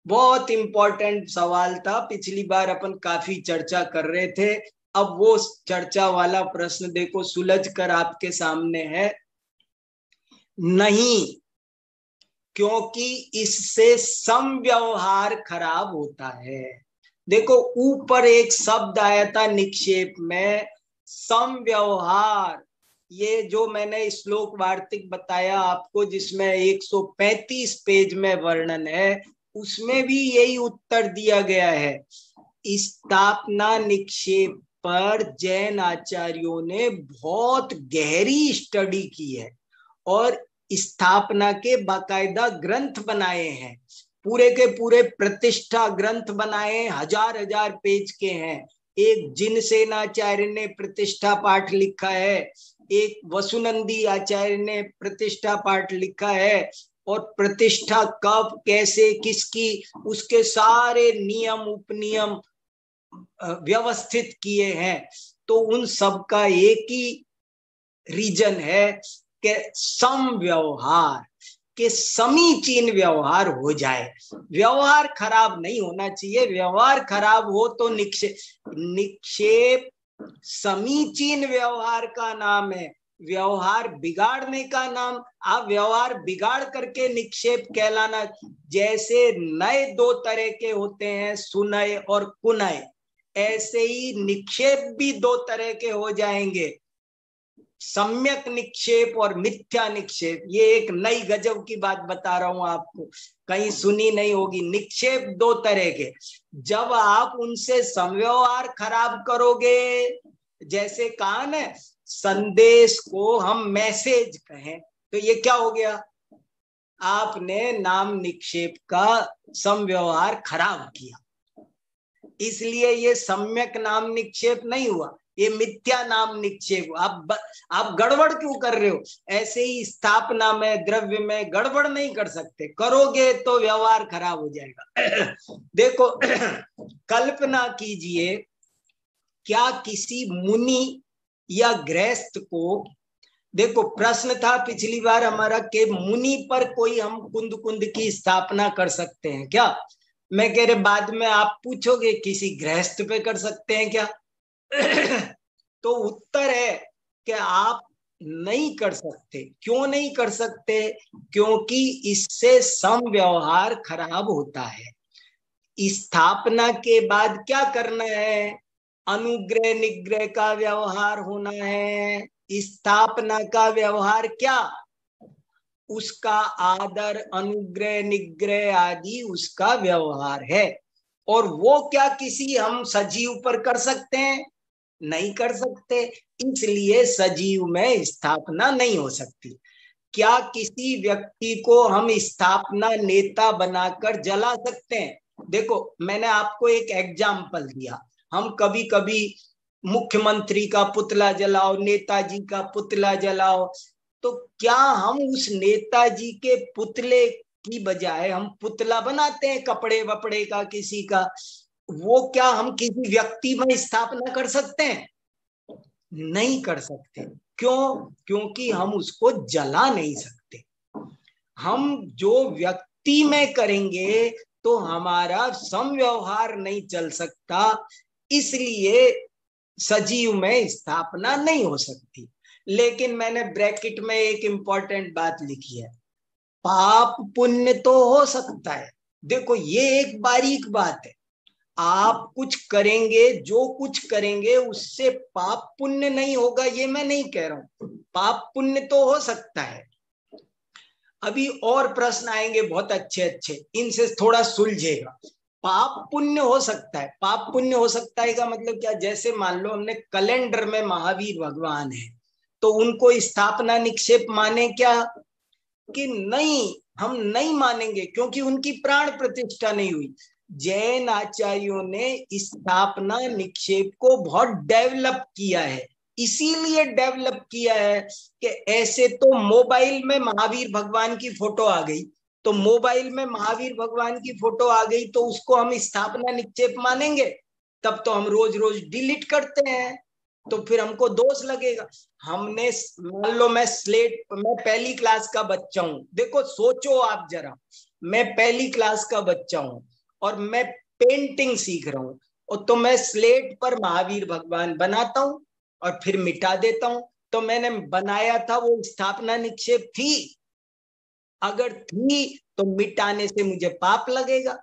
बहुत इंपॉर्टेंट सवाल था, पिछली बार अपन काफी चर्चा कर रहे थे। अब वो चर्चा वाला प्रश्न देखो सुलझ कर आपके सामने है। नहीं, क्योंकि इससे समव्यवहार खराब होता है। देखो ऊपर एक शब्द आया था निक्षेप में, समव्यवहार। ये जो मैंने श्लोक वार्तिक बताया आपको, जिसमें 135 पेज में वर्णन है, उसमें भी यही उत्तर दिया गया है। स्थापना निक्षेप पर जैन आचार्यों ने बहुत गहरी स्टडी की है और स्थापना के बाकायदा ग्रंथ बनाए हैं। पूरे के पूरे प्रतिष्ठा ग्रंथ बनाए, हजार हजार पेज के हैं। एक जिनसेनाचार्य ने प्रतिष्ठा पाठ लिखा है, एक वसुनंदी आचार्य ने प्रतिष्ठा पाठ लिखा है, और प्रतिष्ठा कब कैसे किसकी, उसके सारे नियम उपनियम व्यवस्थित किए हैं। तो उन सब का एक ही रीजन है कि समव्यवहार, के समीचीन व्यवहार हो जाए। व्यवहार खराब नहीं होना चाहिए। व्यवहार खराब हो तो निक्षेप समीचीन व्यवहार का नाम है, व्यवहार बिगाड़ने का नाम। आप व्यवहार बिगाड़ करके निक्षेप कहलाना। जैसे नए दो तरह के होते हैं, सुनय और कुनय, ऐसे ही निक्षेप भी दो तरह के हो जाएंगे, सम्यक निक्षेप और मिथ्या निक्षेप। ये एक नई गजब की बात बता रहा हूं आपको, कहीं सुनी नहीं होगी। निक्षेप दो तरह के, जब आप उनसे समव्यवहार खराब करोगे, जैसे कहा ना, संदेश को हम मैसेज कहें, तो ये क्या हो गया? आपने नाम निक्षेप का समव्यवहार खराब किया, इसलिए ये सम्यक नाम निक्षेप नहीं हुआ, ये मिथ्या नाम निक्षेप। आप गड़बड़ क्यों कर रहे हो? ऐसे ही स्थापना में, द्रव्य में गड़बड़ नहीं कर सकते, करोगे तो व्यवहार खराब हो जाएगा। देखो कल्पना कीजिए, क्या किसी मुनि या गृहस्थ को, देखो प्रश्न था पिछली बार हमारा कि मुनि पर कोई हम कुंद कुंद की स्थापना कर सकते हैं क्या? मैं कह रहे बाद में आप पूछोगे किसी गृहस्थ पे कर सकते हैं क्या? तो उत्तर है कि आप नहीं कर सकते। क्यों नहीं कर सकते? क्योंकि इससे समव्यवहार खराब होता है। स्थापना के बाद क्या करना है? अनुग्रह निग्रह का व्यवहार होना है। स्थापना का व्यवहार क्या? उसका आदर, अनुग्रह निग्रह आदि उसका व्यवहार है। और वो क्या किसी हम सजीव पर कर सकते हैं? नहीं कर सकते। इसलिए सजीव में स्थापना नहीं हो सकती। क्या किसी व्यक्ति को हम स्थापना नेता बनाकर जला सकते हैं? देखो मैंने आपको एक एग्जाम्पल दिया, हम कभी कभी मुख्यमंत्री का पुतला जलाओ, नेताजी का पुतला जलाओ, तो क्या हम उस नेताजी के पुतले की बजाय हम पुतला बनाते हैं कपड़े वपड़े का किसी का, वो क्या हम किसी व्यक्ति में स्थापना कर सकते हैं? नहीं कर सकते। क्यों? क्योंकि हम उसको जला नहीं सकते। हम जो व्यक्ति में करेंगे तो हमारा समव्यवहार नहीं चल सकता, इसलिए सजीव में स्थापना नहीं हो सकती। लेकिन मैंने ब्रैकेट में एक इंपॉर्टेंट बात लिखी है, पाप पुण्य तो हो सकता है। देखो ये एक बारीक बात है, आप कुछ करेंगे, जो कुछ करेंगे उससे पाप पुण्य नहीं होगा, ये मैं नहीं कह रहा हूं। पाप पुण्य तो हो सकता है। अभी और प्रश्न आएंगे बहुत अच्छे अच्छे, इनसे थोड़ा सुलझेगा। पाप पुण्य हो सकता है। पाप पुण्य हो सकता है का मतलब क्या? जैसे मान लो हमने कैलेंडर में महावीर भगवान है, तो उनको स्थापना निक्षेप माने क्या? कि नहीं, हम नहीं मानेंगे, क्योंकि उनकी प्राण प्रतिष्ठा नहीं हुई। जैन आचार्यों ने स्थापना निक्षेप को बहुत डेवलप किया है। इसीलिए डेवलप किया है कि ऐसे तो मोबाइल में महावीर भगवान की फोटो आ गई, तो मोबाइल में महावीर भगवान की फोटो आ गई तो उसको हम स्थापना निक्षेप मानेंगे? तब तो हम रोज रोज डिलीट करते हैं, तो फिर हमको दोष लगेगा। हमने मान लो मैं पहली क्लास का बच्चा हूं, देखो सोचो आप जरा, मैं पहली क्लास का बच्चा हूं और मैं पेंटिंग सीख रहा हूं, और तो मैं स्लेट पर महावीर भगवान बनाता हूं और फिर मिटा देता हूं। तो मैंने बनाया था, वो स्थापना निक्षेप थी? अगर थी तो मिटाने से मुझे पाप लगेगा,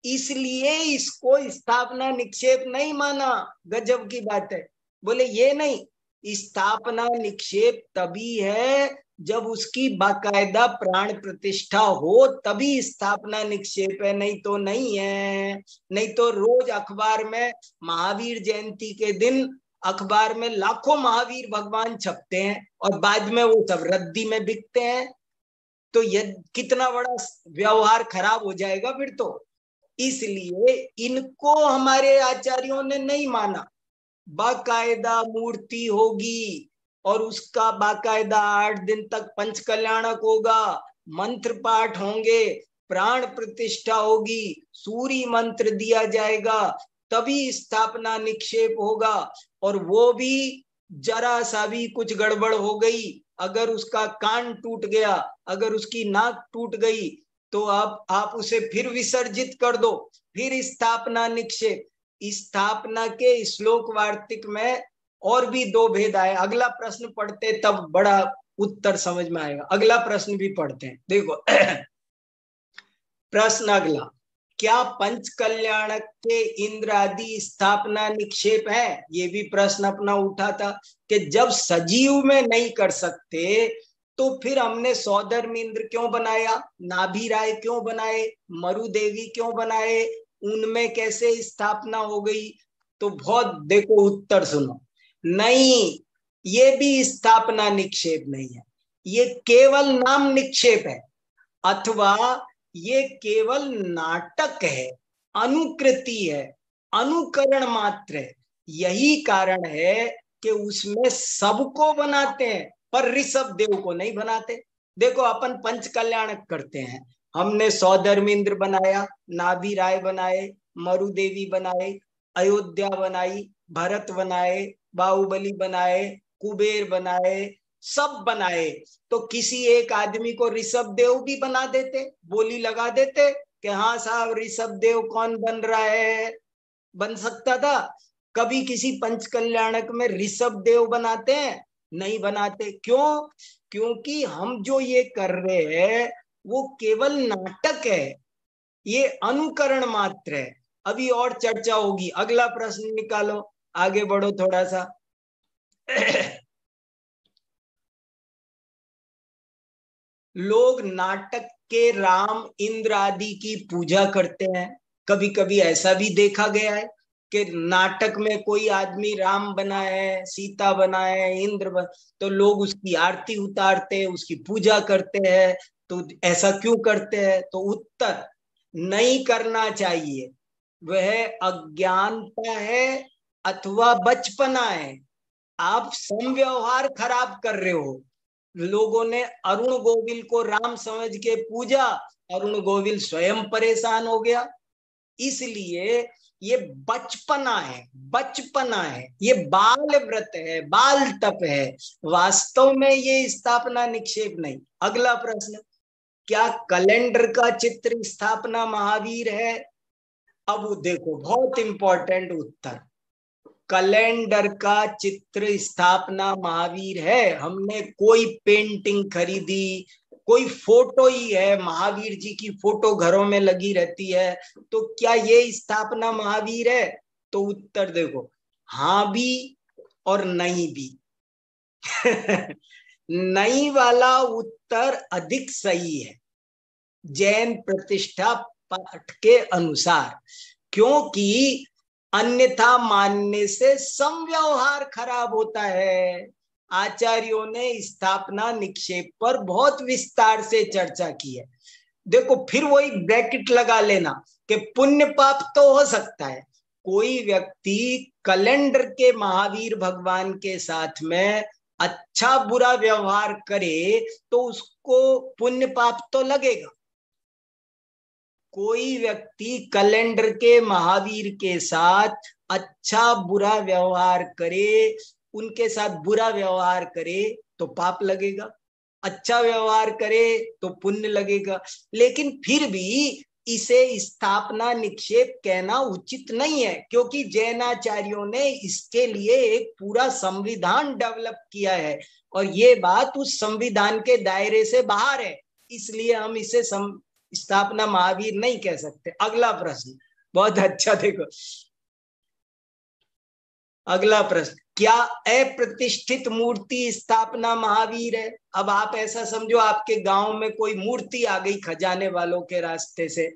इसलिए इसको स्थापना निक्षेप नहीं माना। गजब की बात है। बोले ये नहीं, स्थापना निक्षेप तभी है जब उसकी बाकायदा प्राण प्रतिष्ठा हो, तभी स्थापना निक्षेप है, नहीं तो नहीं है। नहीं तो रोज अखबार में महावीर जयंती के दिन अखबार में लाखों महावीर भगवान छपते हैं और बाद में वो सब रद्दी में बिकते हैं, तो ये कितना बड़ा व्यवहार खराब हो जाएगा फिर तो। इसलिए इनको हमारे आचार्यों ने नहीं माना। बाकायदा मूर्ति होगी और उसका बाकायदा 8 दिन तक पंच कल्याणक होगा, मंत्र पाठ होंगे, प्राण प्रतिष्ठा होगी, सूर्य मंत्र दिया जाएगा, तभी स्थापना निक्षेप होगा। और वो भी जरा सा भी कुछ गड़बड़ हो गई, अगर उसका कान टूट गया, अगर उसकी नाक टूट गई, तो आप उसे फिर विसर्जित कर दो, फिर स्थापना निक्षेप। स्थापना के श्लोक वार्तिक में और भी 2 भेद आए। अगला प्रश्न पढ़ते तब बड़ा उत्तर समझ में आएगा। अगला प्रश्न भी पढ़ते हैं, देखो। प्रश्न अगला, क्या पंच कल्याणक के इंद्र आदि स्थापना निक्षेप है? ये भी प्रश्न अपना उठा था कि जब सजीव में नहीं कर सकते तो फिर हमने सौधर्म इंद्र क्यों बनाया, नाभि राय क्यों बनाए, मरुदेवी क्यों बनाए, उनमें कैसे स्थापना हो गई? तो बहुत देखो उत्तर सुनो, नहीं, ये भी स्थापना निक्षेप नहीं है, ये केवल नाम निक्षेप है, अथवा ये केवल नाटक है, अनुकृति है, अनुकरण मात्र है। यही कारण है कि उसमें सबको बनाते हैं पर ऋषभ देव को नहीं बनाते। देखो अपन पंच कल्याणक करते हैं, हमने सौधर्मेंद्र बनाया, नाभि राय बनाए, मरुदेवी बनाए, अयोध्या बनाई, भरत बनाए, बाहुबली बनाए, कुबेर बनाए, सब बनाए। तो किसी एक आदमी को ऋषभ देव भी बना देते, बोली लगा देते कि हाँ साहब ऋषभ देव कौन बन रहा है, बन सकता था। कभी किसी पंच कल्याणक में ऋषभ देव बनाते हैं? नहीं बनाते। क्यों? क्योंकि हम जो ये कर रहे हैं वो केवल नाटक है, ये अनुकरण मात्र है। अभी और चर्चा होगी। अगला प्रश्न निकालो, आगे बढ़ो थोड़ा सा। लोग नाटक के राम इंद्र आदि की पूजा करते हैं। कभी कभी ऐसा भी देखा गया है कि नाटक में कोई आदमी राम बना है, सीता बना है, तो लोग उसकी आरती उतारते हैं, उसकी पूजा करते हैं। तो ऐसा क्यों करते हैं? तो उत्तर, नहीं करना चाहिए। वह अज्ञानता है अथवा बचपना है। आप समव्यवहार खराब कर रहे हो। लोगों ने अरुण गोविल को राम समझ के पूजा, अरुण गोविल स्वयं परेशान हो गया। इसलिए ये बचपना है, बचपना है, ये बाल व्रत है, बाल तप है, वास्तव में ये स्थापना निक्षेप नहीं। अगला प्रश्न, क्या कैलेंडर का चित्र स्थापना महावीर है? अब देखो बहुत इंपॉर्टेंट उत्तर, कैलेंडर का चित्र स्थापना महावीर है। हमने कोई पेंटिंग खरीदी, कोई फोटो ही है, महावीर जी की फोटो घरों में लगी रहती है, तो क्या ये स्थापना महावीर है? तो उत्तर देखो, हाँ भी और नहीं भी। नहीं वाला उत्तर अधिक सही है जैन प्रतिष्ठा पाठ के अनुसार, क्योंकि अन्यथा मानने से समव्यवहार खराब होता है। आचार्यों ने स्थापना निक्षेप पर बहुत विस्तार से चर्चा की है। देखो फिर वही ब्रैकेट लगा लेना कि पुण्य पाप तो हो सकता है। कोई व्यक्ति कैलेंडर के महावीर भगवान के साथ में अच्छा बुरा व्यवहार करे तो उसको पुण्य पाप तो लगेगा। कोई व्यक्ति कैलेंडर के महावीर के साथ अच्छा बुरा व्यवहार करे, उनके साथ बुरा व्यवहार करे तो पाप लगेगा, अच्छा व्यवहार करे तो पुण्य लगेगा। लेकिन फिर भी इसे स्थापना निक्षेप कहना उचित नहीं है, क्योंकि जैनाचार्यों ने इसके लिए एक पूरा संविधान डेवलप किया है और ये बात उस संविधान के दायरे से बाहर है, इसलिए हम इसे स्थापना महावीर नहीं कह सकते। अगला प्रश्न बहुत अच्छा, देखो अगला प्रश्न, क्या अप्रतिष्ठित मूर्ति स्थापना महावीर है? अब आप ऐसा समझो आपके गांव में कोई मूर्ति आ गई खजाने वालों के रास्ते से,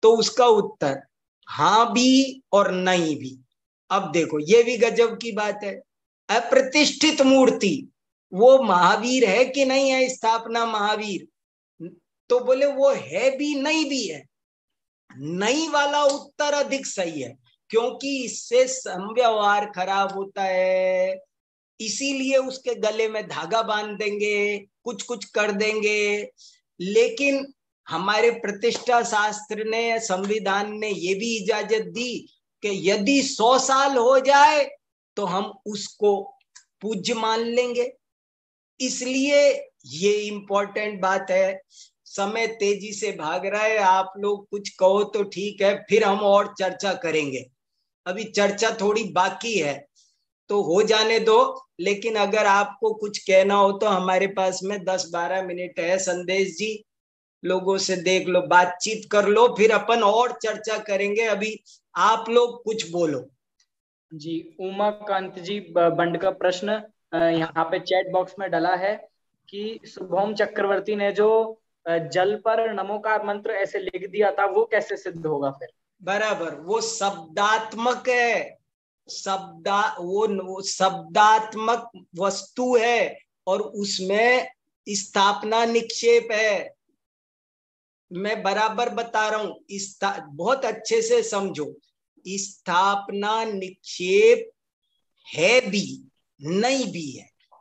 तो उसका उत्तर हाँ भी और नहीं भी। अब देखो ये भी गजब की बात है, अप्रतिष्ठित मूर्ति वो महावीर है कि नहीं है स्थापना महावीर? तो बोले वो है भी नहीं भी है। नहीं वाला उत्तर अधिक सही है, क्योंकि इससे समव्यवहार खराब होता है, इसीलिए उसके गले में धागा बांध देंगे, कुछ कुछ कर देंगे। लेकिन हमारे प्रतिष्ठा शास्त्र ने, संविधान ने ये भी इजाजत दी कि यदि 100 साल हो जाए तो हम उसको पूज्य मान लेंगे। इसलिए ये इंपॉर्टेंट बात है। समय तेजी से भाग रहा है, आप लोग कुछ कहो तो ठीक है, फिर हम और चर्चा करेंगे। अभी चर्चा थोड़ी बाकी है तो हो जाने दो, लेकिन अगर आपको कुछ कहना हो तो हमारे पास में 10-12 मिनट है। संदेश जी, लोगों से देख लो, बातचीत कर लो, फिर अपन और चर्चा करेंगे। अभी आप लोग कुछ बोलो जी। उमाकांत जी बंड का प्रश्न यहाँ पे चैट बॉक्स में डला है कि शुभम चक्रवर्ती ने जो जल पर नमोकार मंत्र ऐसे लिख दिया था, वो कैसे सिद्ध होगा फिर? बराबर, वो शब्दात्मक है, वो शब्दात्मक वस्तु है और उसमें स्थापना निक्षेप है। मैं बराबर बता रहा हूं, बहुत अच्छे से समझो। स्थापना निक्षेप है भी नहीं भी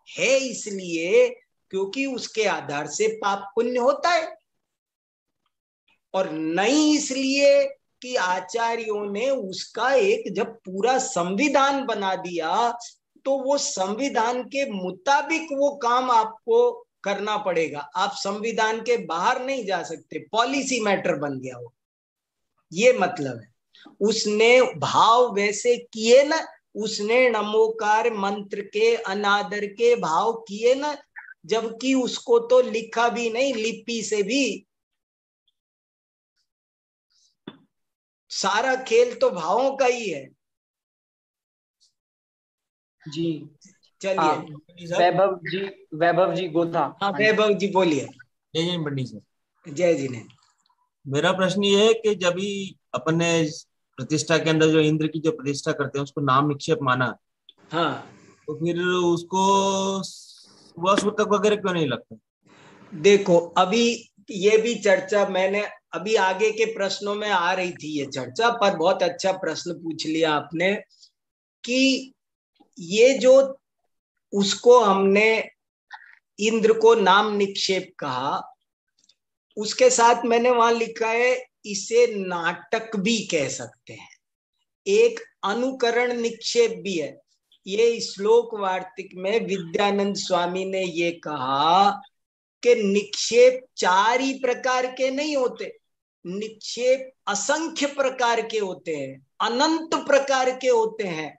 है इसलिए क्योंकि उसके आधार से पाप पुण्य होता है, और नहीं इसलिए कि आचार्यों ने उसका एक जब पूरा संविधान बना दिया तो वो संविधान के मुताबिक वो काम आपको करना पड़ेगा। आप संविधान के बाहर नहीं जा सकते, पॉलिसी मैटर बन गया वो, ये मतलब है। उसने भाव वैसे किए ना, उसने नमोकार मंत्र के अनादर के भाव किए ना, जबकि उसको तो लिखा भी नहीं, लिपि से भी। सारा खेल तो भावों का ही है जी। चलिए वैभव जी गोधा। हाँ वैभव जी बोलिए। जय जय पंडित सर। जय जी ने। मेरा प्रश्न ये है कि जब भी अपन ने प्रतिष्ठा के अंदर जो इंद्र की जो प्रतिष्ठा करते हैं उसको नाम निक्षेप माना, हाँ तो फिर उसको वह सूतक वगैरह क्यों नहीं लगता? देखो अभी ये भी चर्चा मैंने अभी आगे के प्रश्नों में आ रही थी ये चर्चा, पर बहुत अच्छा प्रश्न पूछ लिया आपने कि ये जो उसको हमने इंद्र को नाम निक्षेप कहा, उसके साथ मैंने वहां लिखा है इसे नाटक भी कह सकते हैं, एक अनुकरण निक्षेप भी है। ये श्लोक वार्तिक में विद्यानंद स्वामी ने ये कहा कि निक्षेप 4 ही प्रकार के नहीं होते, निक्षेप असंख्य प्रकार के होते हैं, अनंत प्रकार के होते हैं।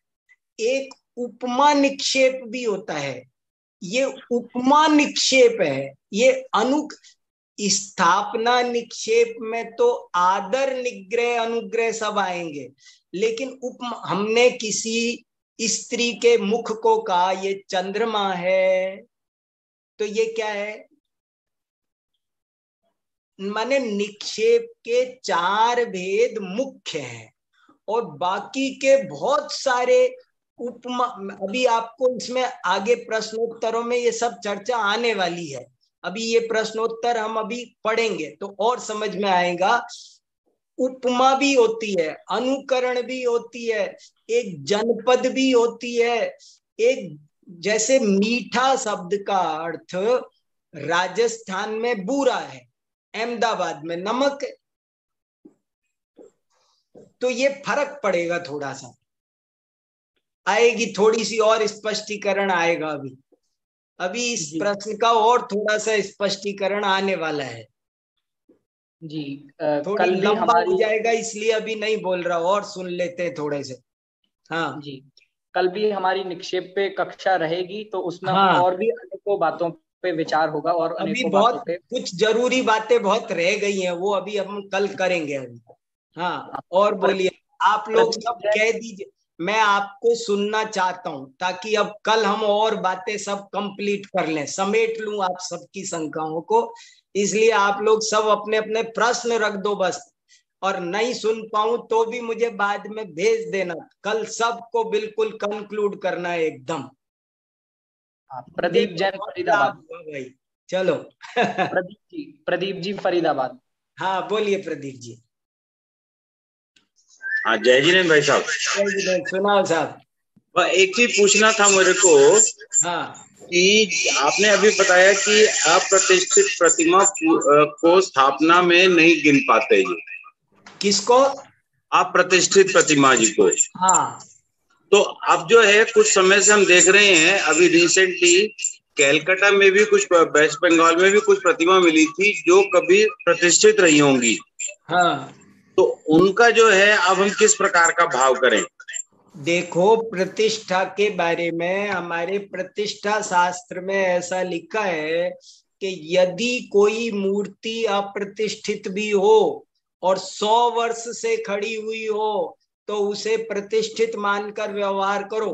एक उपमा निक्षेप भी होता है, ये उपमा निक्षेप है। ये स्थापना निक्षेप में तो आदर निग्रह अनुग्रह सब आएंगे, लेकिन हमने किसी स्त्री के मुख को कहा ये चंद्रमा है, तो ये क्या है? माने निक्षेप के 4 भेद मुख्य हैं और बाकी के बहुत सारे उपमा। अभी आपको इसमें आगे प्रश्नोत्तरों में ये सब चर्चा आने वाली है। अभी ये प्रश्नोत्तर हम अभी पढ़ेंगे तो और समझ में आएगा। उपमा भी होती है, अनुकरण भी होती है, एक जनपद भी होती है। एक जैसे मीठा शब्द का अर्थ राजस्थान में बूरा है, अहमदाबाद में नमक है। तो ये फर्क पड़ेगा, थोड़ा सा आएगी, थोड़ी सी और स्पष्टीकरण आएगा। अभी इस प्रश्न का और थोड़ा सा स्पष्टीकरण आने वाला है जी। थोड़ी कल भी लंबा हमारी हो जाएगा, इसलिए अभी नहीं बोल रहा, और सुन लेते हैं थोड़े से। हाँ जी, कल भी हमारी निक्षेप पे कक्षा रहेगी, तो उसमें हाँ, और भी अनेकों बातों पे विचार होगा और अभी अनेकों बहुत बातों पे कुछ जरूरी बातें बहुत रह गई हैं, वो अभी हम कल करेंगे अभी। हाँ, और बोलिए, आप लोग सब कह दीजिए, मैं आपको सुनना चाहता हूं, ताकि अब कल हम और बातें सब कंप्लीट कर लें, समेट लूं आप सबकी शंकाओं को। इसलिए आप लोग सब अपने अपने प्रश्न रख दो बस, और नहीं सुन पाऊं तो भी मुझे बाद में भेज देना। कल सबको बिल्कुल कंक्लूड करना है एकदम। प्रदीप जैन फरीदाबाद। भाई चलो। प्रदीप जी फरीदाबाद। हाँ बोलिए प्रदीप जी। हाँ, जय जिनेन्द्र भाई साहब। सुनाओ साहब। एक चीज पूछना था मेरे को। हाँ, कि आपने अभी बताया कि अप्रतिष्ठित प्रतिमा को स्थापना में नहीं गिन पाते जी। किसको? अप्रतिष्ठित प्रतिमा जी को। हाँ, तो अब जो है कुछ समय से हम देख रहे हैं, अभी रिसेंटली कैलकाटा में भी कुछ, वेस्ट बंगाल में भी कुछ प्रतिमा मिली थी जो कभी प्रतिष्ठित रही होंगी। हाँ, तो उनका जो है अब हम किस प्रकार का भाव करें? देखो, प्रतिष्ठा के बारे में हमारे प्रतिष्ठा शास्त्र में ऐसा लिखा है कि यदि कोई मूर्ति अप्रतिष्ठित भी हो और 100 वर्ष से खड़ी हुई हो तो उसे प्रतिष्ठित मानकर व्यवहार करो।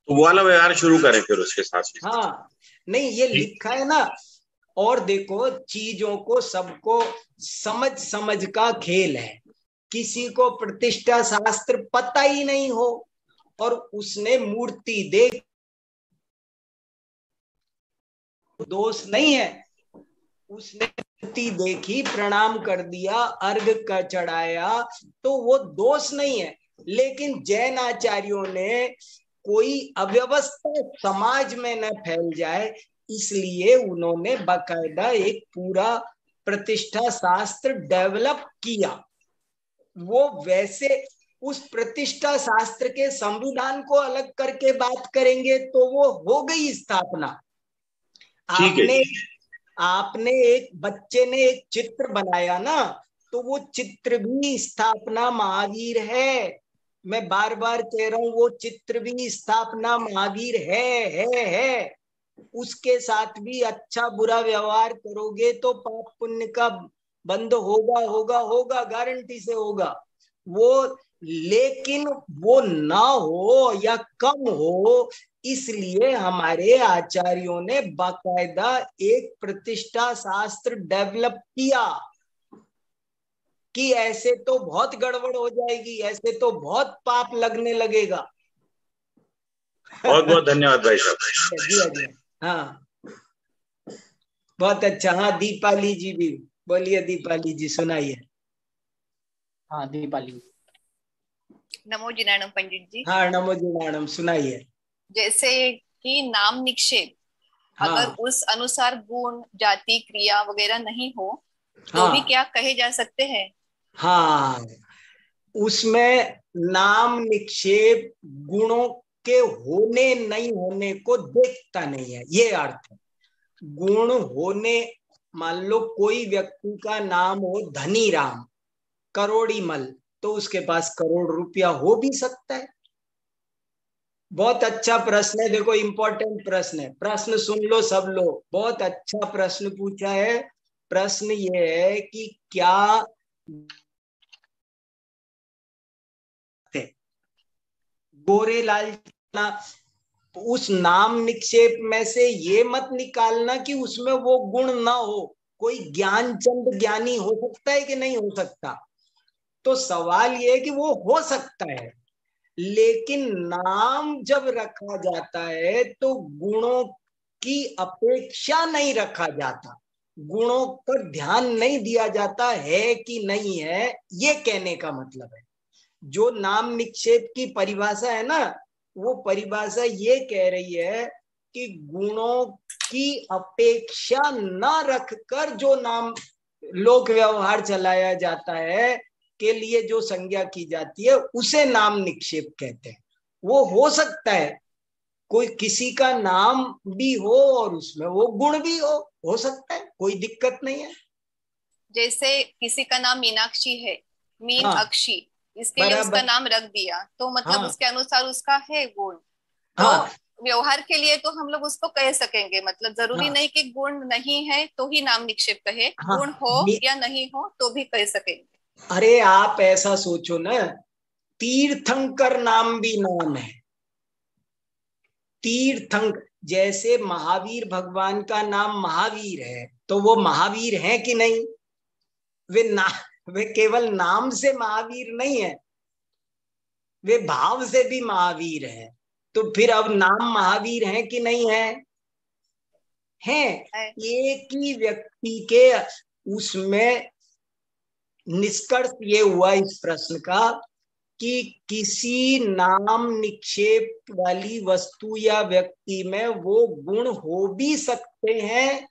तो वो वाला व्यवहार शुरू करें फिर उसके साथ। हाँ, नहीं ये लिखा है ना। और देखो, चीजों को सबको समझ समझ का खेल है। किसी को प्रतिष्ठा शास्त्र पता ही नहीं हो और उसने मूर्ति देख, दोष नहीं है। उसने मूर्ति देखी, प्रणाम कर दिया, अर्घ का चढ़ाया, तो वो दोष नहीं है। लेकिन जैन आचार्यों ने कोई अव्यवस्था समाज में न फैल जाए, इसलिए उन्होंने बाकायदा एक पूरा प्रतिष्ठा शास्त्र डेवलप किया। वो वैसे उस प्रतिष्ठा शास्त्र के संविधान को अलग करके बात करेंगे तो वो हो गई स्थापना। आपने एक बच्चे ने एक चित्र बनाया ना, तो वो चित्र भी स्थापना महावीर है। मैं बार बार कह रहा हूं, वो चित्र भी स्थापना महावीर है। उसके साथ भी अच्छा बुरा व्यवहार करोगे तो पाप पुण्य का बंद होगा, गारंटी से होगा वो। लेकिन वो ना हो या कम हो, इसलिए हमारे आचार्यों ने बाकायदा एक प्रतिष्ठा शास्त्र डेवलप किया कि ऐसे तो बहुत गड़बड़ हो जाएगी, ऐसे तो बहुत पाप लगने लगेगा। बहुत बहुत धन्यवाद भाई साहब। हाँ, बहुत अच्छा। हाँ, दीपाली जी भी बोलिए। दीपाली जी सुनाइए। हाँ, दीपाली। नमो जिनाणम पंडित जी। हाँ, नमो जिनाणम, सुनाइए। जैसे कि नाम निक्षेप, हाँ, अगर उस अनुसार गुण, जाति, क्रिया वगैरह नहीं हो तो हाँ, भी क्या कहे जा सकते हैं? हाँ, उसमें नाम निक्षेप गुणों के होने नहीं होने को देखता नहीं है, ये अर्थ है। गुण होने, मान लो कोई व्यक्ति का नाम हो धनी राम, करोड़ी मल, तो उसके पास करोड़ रुपया हो भी सकता है। बहुत अच्छा प्रश्न है, देखो इंपॉर्टेंट प्रश्न है। प्रश्न सुन लो सब लोग, बहुत अच्छा प्रश्न पूछा है। प्रश्न ये है कि क्या गोरे लाल उस नाम निक्षेप में से ये मत निकालना कि उसमें वो गुण ना हो। कोई ज्ञानचंद ज्ञानी हो सकता है कि नहीं हो सकता? तो सवाल ये है कि वो हो सकता है, लेकिन नाम जब रखा जाता है तो गुणों की अपेक्षा नहीं रखा जाता, गुणों पर ध्यान नहीं दिया जाता है कि नहीं है, ये कहने का मतलब है। जो नाम निक्षेप की परिभाषा है ना, वो परिभाषा ये कह रही है कि गुणों की अपेक्षा न रखकर जो नाम लोक व्यवहार चलाया जाता है के लिए जो संज्ञा की जाती है उसे नाम निक्षेप कहते हैं। वो हो सकता है कोई किसी का नाम भी हो और उसमें वो गुण भी हो सकता है, कोई दिक्कत नहीं है। जैसे किसी का नाम मीनाक्षी है, मीन हाँ, अक्षी, इसके लिए उसका नाम रख दिया तो मतलब हाँ, उसके अनुसार उसका है गुण, तो हाँ, व्यवहार के लिए तो हम लोग उसको कह सकेंगे, मतलब जरूरी हाँ, नहीं कि गुण नहीं है तो ही नाम निक्षेप कहे, हाँ, गुण हो या नहीं हो तो भी कह सकेंगे। अरे आप ऐसा सोचो ना, तीर्थंकर नाम भी नाम है। तीर्थंकर, जैसे महावीर भगवान का नाम महावीर है, तो वो महावीर हैं कि नहीं? वे केवल नाम से महावीर नहीं है, वे भाव से भी महावीर है। तो फिर अब नाम महावीर है कि नहीं है? हैं। एक ही व्यक्ति के उसमें निष्कर्ष ये हुआ इस प्रश्न का कि किसी नाम निक्षेप वाली वस्तु या व्यक्ति में वो गुण हो भी सकते हैं,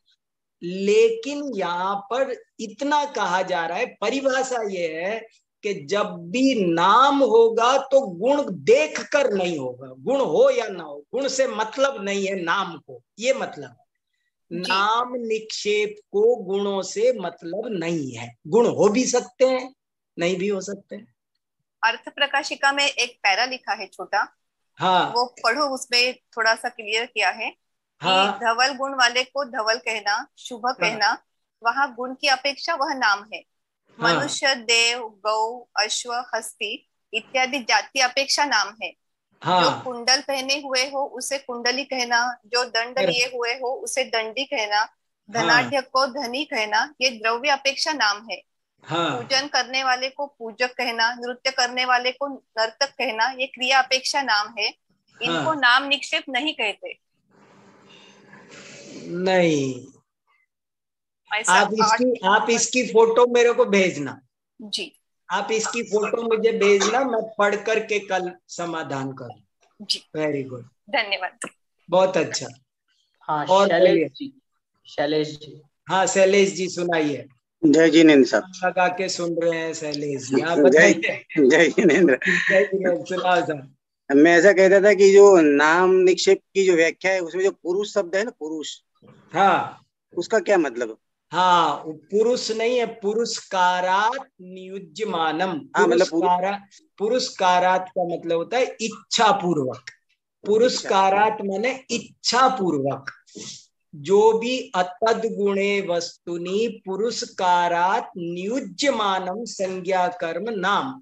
लेकिन यहाँ पर इतना कहा जा रहा है, परिभाषा ये है कि जब भी नाम होगा तो गुण देख कर नहीं होगा, गुण हो या ना हो, गुण से मतलब नहीं है नाम को, ये मतलब नाम निक्षेप को गुणों से मतलब नहीं है। गुण हो भी सकते हैं, नहीं भी हो सकते हैं। अर्थ प्रकाशिका में एक पैरा लिखा है छोटा, हाँ, वो पढ़ो, उसमें थोड़ा सा क्लियर किया है कि हाँ, धवल गुण वाले को धवल कहना, शुभ कहना, वहां गुण की अपेक्षा वह नाम है। हाँ, मनुष्य, देव, गौ, अश्व, हस्ती इत्यादि जाति अपेक्षा नाम है। हाँ, जो कुंडल पहने हुए हो उसे कुंडली कहना, जो दंड लिए हुए हो उसे दंडी कहना, धनाढ्य को धनी कहना, ये द्रव्य अपेक्षा नाम है। हाँ, पूजन करने वाले को पूजक कहना, नृत्य करने वाले को नर्तक कहना, ये क्रिया अपेक्षा नाम है। इनको नाम निक्षेप नहीं कहते। नहीं, आप इसकी फोटो मेरे को भेजना जी, आप इसकी फोटो मुझे भेजना, मैं पढ़ करके कल समाधान करूं जी। वेरी गुड, धन्यवाद, बहुत अच्छा। हाँ, और शैलेश जी, हाँ शैलेश जी सुनाइए। जय जिनेन्द्र साहब, लगा के सुन रहे हैं शैलेश जी, आप बताइए। जय जिनेन्द्र, सुनाओ साहब। मैं ऐसा कहता था कि जो नाम निक्षेप की जो व्याख्या है उसमें जो पुरुष शब्द है ना, पुरुष, हाँ, उसका क्या मतलब? हाँ, पुरुष नहीं है, पुरस्कारात नियुज्यमानम। हाँ, मतलब पुरस्कारात का मतलब होता है इच्छा पूर्वक। पुरस्कारात माने इच्छा पूर्वक। जो भी अतद गुणे वस्तुनि पुरस्कारात नियुज्यमानम संज्ञा कर्म नाम,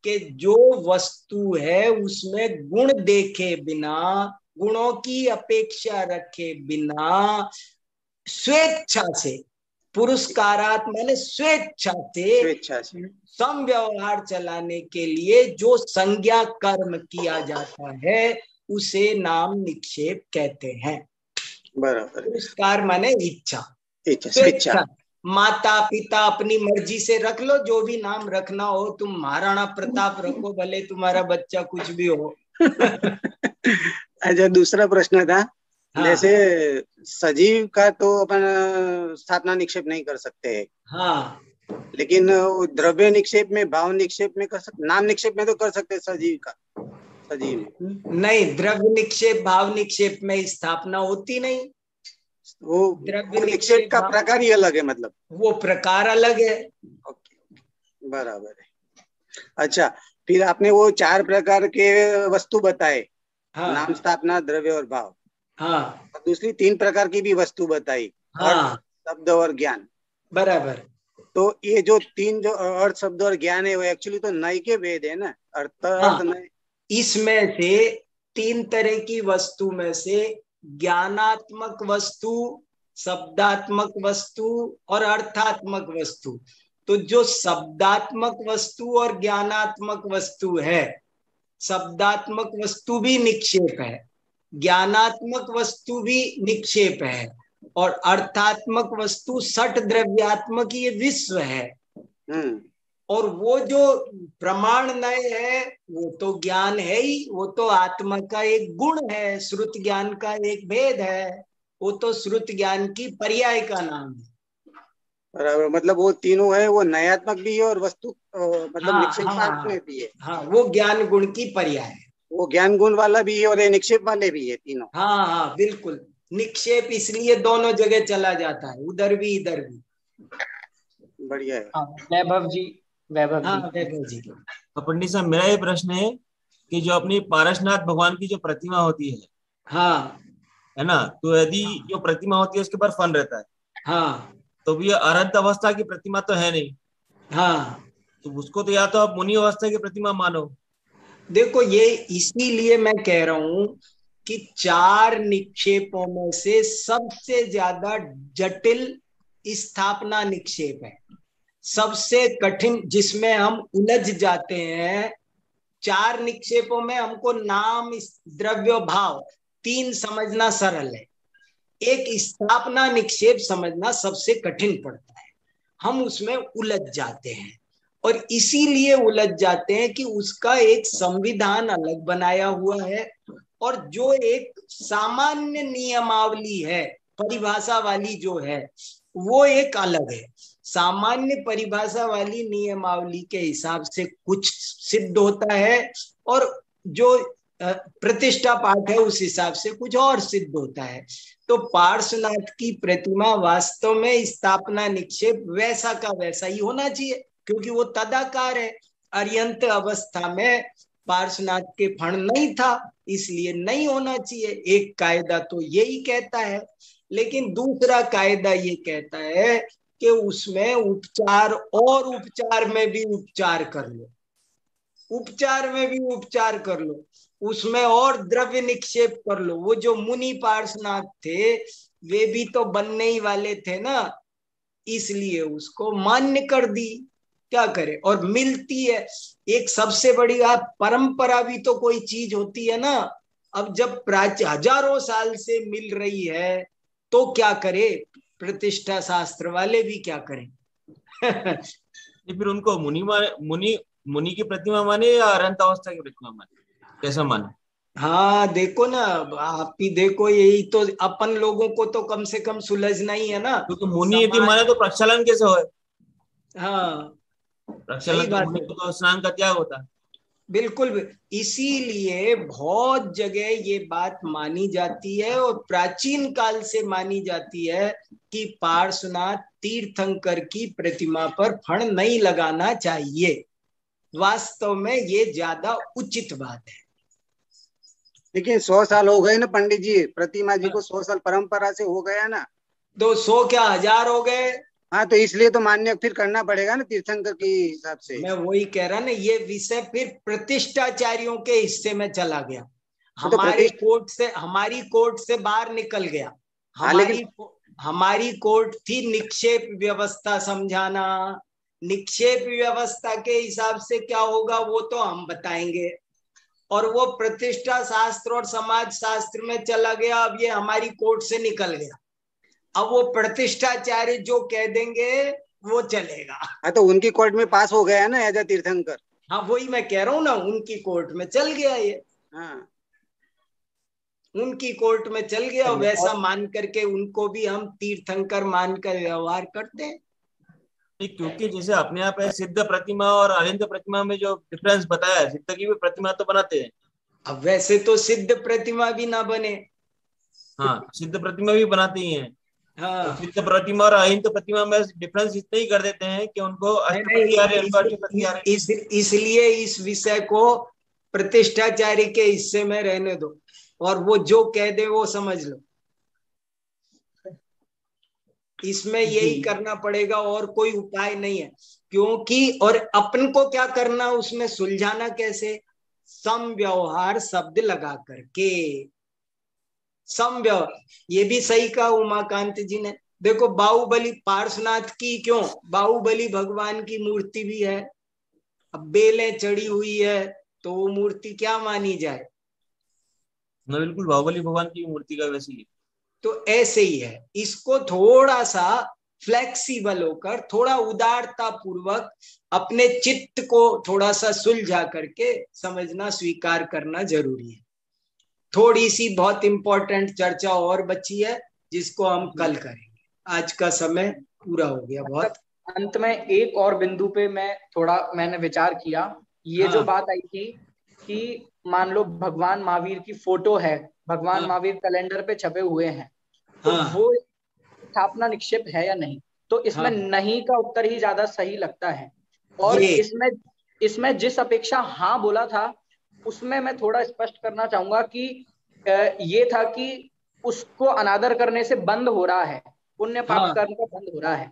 के जो वस्तु है उसमें गुण देखे बिना, गुणों की अपेक्षा रखे बिना, स्वेच्छा से, पुरस्कारात माने स्वेच्छा से सम व्यवहार चलाने के लिए जो संज्ञा कर्म किया जाता है उसे नाम निक्षेप कहते हैं। बराबर। पुरस्कार माने इच्छा, स्वेच्छा। माता पिता अपनी मर्जी से रख लो, जो भी नाम रखना हो, तुम महाराणा प्रताप रखो, भले तुम्हारा बच्चा कुछ भी हो। अच्छा, दूसरा प्रश्न था, हाँ। जैसे सजीव का तो अपन स्थापना निक्षेप नहीं कर सकते हैं, हाँ, लेकिन द्रव्य निक्षेप में, भाव निक्षेप में कर सकते, नाम निक्षेप में तो कर सकते हैं सजीव का। सजीव नहीं, द्रव्य निक्षेप भाव निक्षेप में स्थापना होती नहीं। वो द्रव्य निक्षेप का प्रकार ही अलग है, मतलब वो प्रकार अलग है। ओके, बराबर है। अच्छा, फिर आपने वो 4 प्रकार के वस्तु बताए, हाँ, नाम, स्थापना, द्रव्य और भाव, हाँ, और दूसरी 3 प्रकार की भी वस्तु बताई, हाँ, शब्द और ज्ञान, बराबर। तो ये जो 3 जो अर्थ, शब्द और ज्ञान है वो एक्चुअली तो नय के भेद है ना, अर्थ, हाँ, अर्थ नय। इसमें से 3 तरह की वस्तु में से ज्ञानात्मक वस्तु, शब्दात्मक वस्तु और अर्थात्मक वस्तु, तो जो शब्दात्मक वस्तु और ज्ञानात्मक वस्तु है, शब्दात्मक वस्तु भी निक्षेप है ज्ञानात्मक वस्तु भी निक्षेप है और अर्थात्मक वस्तु सठ द्रव्यात्मक ये विश्व है। और वो जो प्रमाण नय है वो तो ज्ञान है ही, वो तो आत्मा का एक गुण है, श्रुत ज्ञान का एक भेद है, वो तो श्रुत ज्ञान की पर्याय का नाम है। बराबर, मतलब वो तीनों है, वो नयात्मक भी है और वस्तु मतलब निक्षेप में भी है। हाँ, वो ज्ञान गुण की पर्याय है, वो ज्ञान गुण वाला भी है और ये निक्षेप वाले भी है तीनों। हाँ हाँ बिल्कुल, निक्षेप इसलिए दोनों जगह चला जाता है, उधर भी इधर भी। बढ़िया है। वैभव जी, वैभव जी। तो पंडित साहब, मेरा ये प्रश्न है कि जो अपनी पारसनाथ भगवान की जो प्रतिमा होती है, हाँ, है ना, तो यदि जो प्रतिमा होती है उसके ऊपर फन रहता है, हाँ, तो ये अरहत अवस्था की प्रतिमा तो है नहीं। हाँ, तो उसको तो या तो आप मुनि अवस्था की प्रतिमा मानो। देखो ये इसीलिए मैं कह रहा हूं कि 4 निक्षेपों में से सबसे ज्यादा जटिल स्थापना निक्षेप है, सबसे कठिन, जिसमें हम उलझ जाते हैं। 4 निक्षेपों में हमको नाम, द्रव्य, भाव 3 समझना सरल है, एक स्थापना निक्षेप समझना सबसे कठिन पड़ता है, हम उसमें उलझ जाते हैं। और इसीलिए उलझ जाते हैं कि उसका एक संविधान अलग बनाया हुआ है और जो एक सामान्य नियमावली है, परिभाषा वाली जो है, वो एक अलग है। सामान्य परिभाषा वाली नियमावली के हिसाब से कुछ सिद्ध होता है और जो प्रतिष्ठा पाठ है उस हिसाब से कुछ और सिद्ध होता है। तो पार्श्वनाथ की प्रतिमा वास्तव में स्थापना निक्षेप वैसा का वैसा ही होना चाहिए, क्योंकि वो तदाकार है। अर्यंत अवस्था में पार्श्वनाथ के फण नहीं था, इसलिए नहीं होना चाहिए। एक कायदा तो यही कहता है, लेकिन दूसरा कायदा ये कहता है कि उसमें उपचार और उपचार में भी उपचार कर लो, उपचार में भी उपचार कर लो, उसमें और द्रव्य निक्षेप कर लो। वो जो मुनि पार्श्वनाथ थे वे भी तो बनने ही वाले थे ना, इसलिए उसको मान्य कर दी, क्या करे। और मिलती है एक सबसे बड़ी बात, परंपरा भी तो कोई चीज होती है ना। अब जब प्राचीन हजारों साल से मिल रही है तो क्या करे, प्रतिष्ठा शास्त्र वाले भी क्या करें। फिर उनको मुनि की प्रतिमा माने या अरहंत अवस्था की प्रतिमा माने, कैसा माने? हाँ देखो ना, आप ही देखो, यही तो अपन लोगों को तो कम से कम सुलझना ही है ना। क्योंकि मुनि यदि माने तो प्रक्षालन कैसे हो? हाँ, प्रक्षालन तो मुनि को तो स्नान का त्याग होता है। बिल्कुल, इसीलिए बहुत जगह ये बात मानी जाती है और प्राचीन काल से मानी जाती है कि पार्श्वनाथ तीर्थंकर की प्रतिमा पर फण नहीं लगाना चाहिए। वास्तव में ये ज्यादा उचित बात है। लेकिन 100 साल हो गए ना पंडित जी, प्रतिमा जी को 100 साल परंपरा से हो गया ना। तो 100 क्या 1000 हो गए। हाँ, तो इसलिए तो मान्य फिर करना पड़ेगा ना तीर्थंकर के हिसाब से। मैं वही कह रहा ना, ये विषय फिर प्रतिष्ठाचार्यों के हिस्से में चला गया, हमारी कोर्ट से बाहर निकल गया। हमारी कोर्ट थी निक्षेप व्यवस्था समझाना, निक्षेप व्यवस्था के हिसाब से क्या होगा वो तो हम बताएंगे, और वो प्रतिष्ठा शास्त्र और समाज शास्त्र में चला गया। अब ये हमारी कोर्ट से निकल गया, अब वो प्रतिष्ठाचार्य जो कह देंगे वो चलेगा। हाँ, तो उनकी कोर्ट में पास हो गया ना एज ए तीर्थंकर। हाँ, वही मैं कह रहा हूँ ना, उनकी कोर्ट में चल गया ये। हाँ, उनकी कोर्ट में चल गया, वैसा मान करके उनको भी हम तीर्थंकर मानकर व्यवहार करते हैं। क्योंकि जैसे अपने आप है सिद्ध प्रतिमा और अरिंद प्रतिमा में जो डिफरेंस बताया है, सिद्ध की भी प्रतिमा तो बनाते हैं। अब वैसे तो सिद्ध प्रतिमा भी ना बने। हाँ, सिद्ध प्रतिमा भी बनाते ही हैं। हाँ, तो सिद्ध प्रतिमा और अहिंद प्रतिमा में डिफरेंस इतना ही कर देते हैं कि उनको इसलिए इस विषय को प्रतिष्ठाचार्य के हिस्से में रहने दो, और वो जो कह दे वो समझ लो। इसमें यही करना पड़ेगा, और कोई उपाय नहीं है। क्योंकि और अपन को क्या करना, उसमें सुलझाना कैसे, समव्यवहार शब्द लगा करके। समव्यवहार, ये भी सही कहा उमाकांत जी ने। देखो बाहुबली पार्श्वनाथ की क्यों, बाहुबली भगवान की मूर्ति भी है, अब बेलें चढ़ी हुई है तो वो मूर्ति क्या मानी जाए। बिल्कुल बाहुबली भगवान की मूर्ति का वैसे ही। तो ऐसे ही है, इसको थोड़ा सा फ्लेक्सिबल होकर, थोड़ा उदारता पूर्वक अपने चित्त को थोड़ा सा सुलझा करके समझना, स्वीकार करना जरूरी है। थोड़ी सी बहुत इंपॉर्टेंट चर्चा और बची है जिसको हम कल करेंगे। आज का समय पूरा हो गया। बहुत अंत में एक और बिंदु पे मैंने विचार किया। ये जो बात आई थी कि मान लो भगवान महावीर की फोटो है, भगवान महावीर कैलेंडर पे छपे हुए हैं, तो वो स्थापना निक्षेप है या नहीं? तो इसमें नहीं का उत्तर ही ज्यादा सही लगता है। और इसमें जिस अपेक्षा हाँ बोला था, उसमें मैं थोड़ा स्पष्ट करना चाहूंगा कि ये था कि उसको अनादर करने से बंद हो रहा है, पुण्य पाप कर्म का बंद हो रहा है।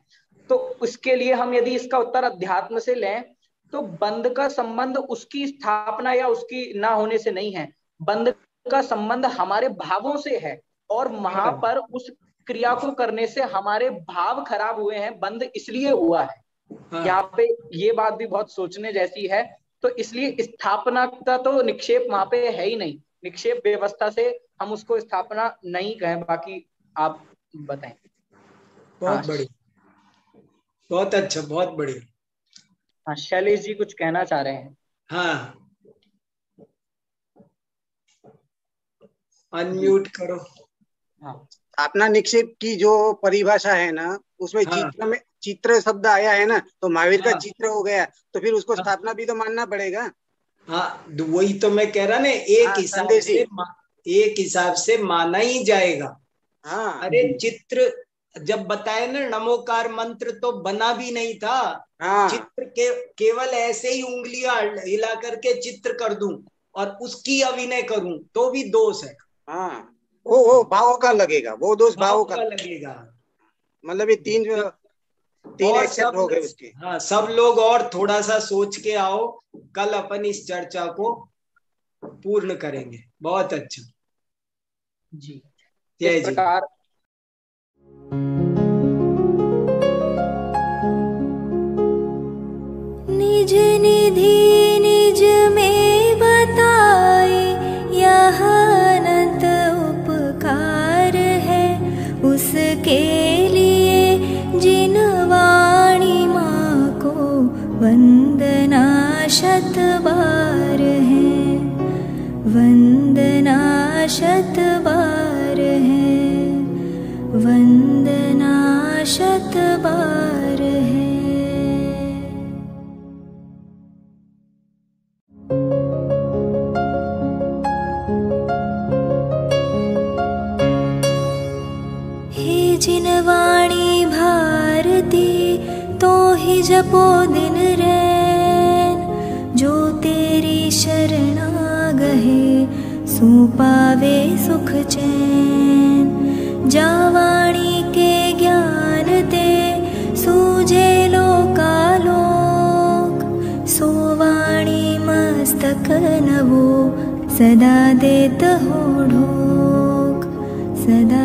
तो उसके लिए हम यदि इसका उत्तर अध्यात्म से लें तो बंद का संबंध उसकी स्थापना या उसकी ना होने से नहीं है, बंद का संबंध हमारे भावों से है। और वहां पर उस क्रिया को करने से हमारे भाव खराब हुए हैं, बंद इसलिए हुआ है। यहाँ पे ये बात भी बहुत सोचने जैसी है। तो इसलिए स्थापना का तो निक्षेप वहां पे है ही नहीं, निक्षेप व्यवस्था से हम उसको स्थापना नहीं कहें। बाकी आप बताएं। बहुत बढ़िया, बहुत अच्छा, बहुत बढ़िया। हाँ, शैलेश जी कुछ कहना चाह रहे हैं। हाँ, अनम्यूट करो। हाँ, अपना निक्षेप की जो परिभाषा है ना, उसमें चित्र शब्द आया है ना, तो महावीर का चित्र हो गया, तो फिर उसको स्थापना भी तो मानना पड़ेगा। हाँ, वही तो मैं कह रहा ना, एक हिसाब से माना ही जाएगा। हाँ, अरे चित्र जब बताए ना, नमोकार मंत्र तो बना भी नहीं था। चित्र केवल ऐसे ही उंगलियां हिला करके चित्र कर दूं और उसकी अभिनय करूं तो भी दोष है। हाँ, वो भावों का लगेगा, वो दोष भावों का लगेगा। मतलब ये तीन एक्सेप्ट हो गए उसके। हाँ, सब लोग और थोड़ा सा सोच के आओ, कल अपन इस चर्चा को पूर्ण करेंगे। बहुत अच्छा जी। जय इस प्रकार निज निधि निज में बताए, यह अनंत उपकार है उसके लिए जिन वाणी माँ को वंदना शत बार है, वंदना शत बार है, वंदना शत बार है। हे जिन वाणी भारती तो ही जपो दिन रैन, जो तेरी शरणा गहे सो पावे सुख चैन। जा वाणी के ज्ञान ते सूझे लोकालोक, सो वाणी मस्तक नवो सदा देत हो ढोक, सदा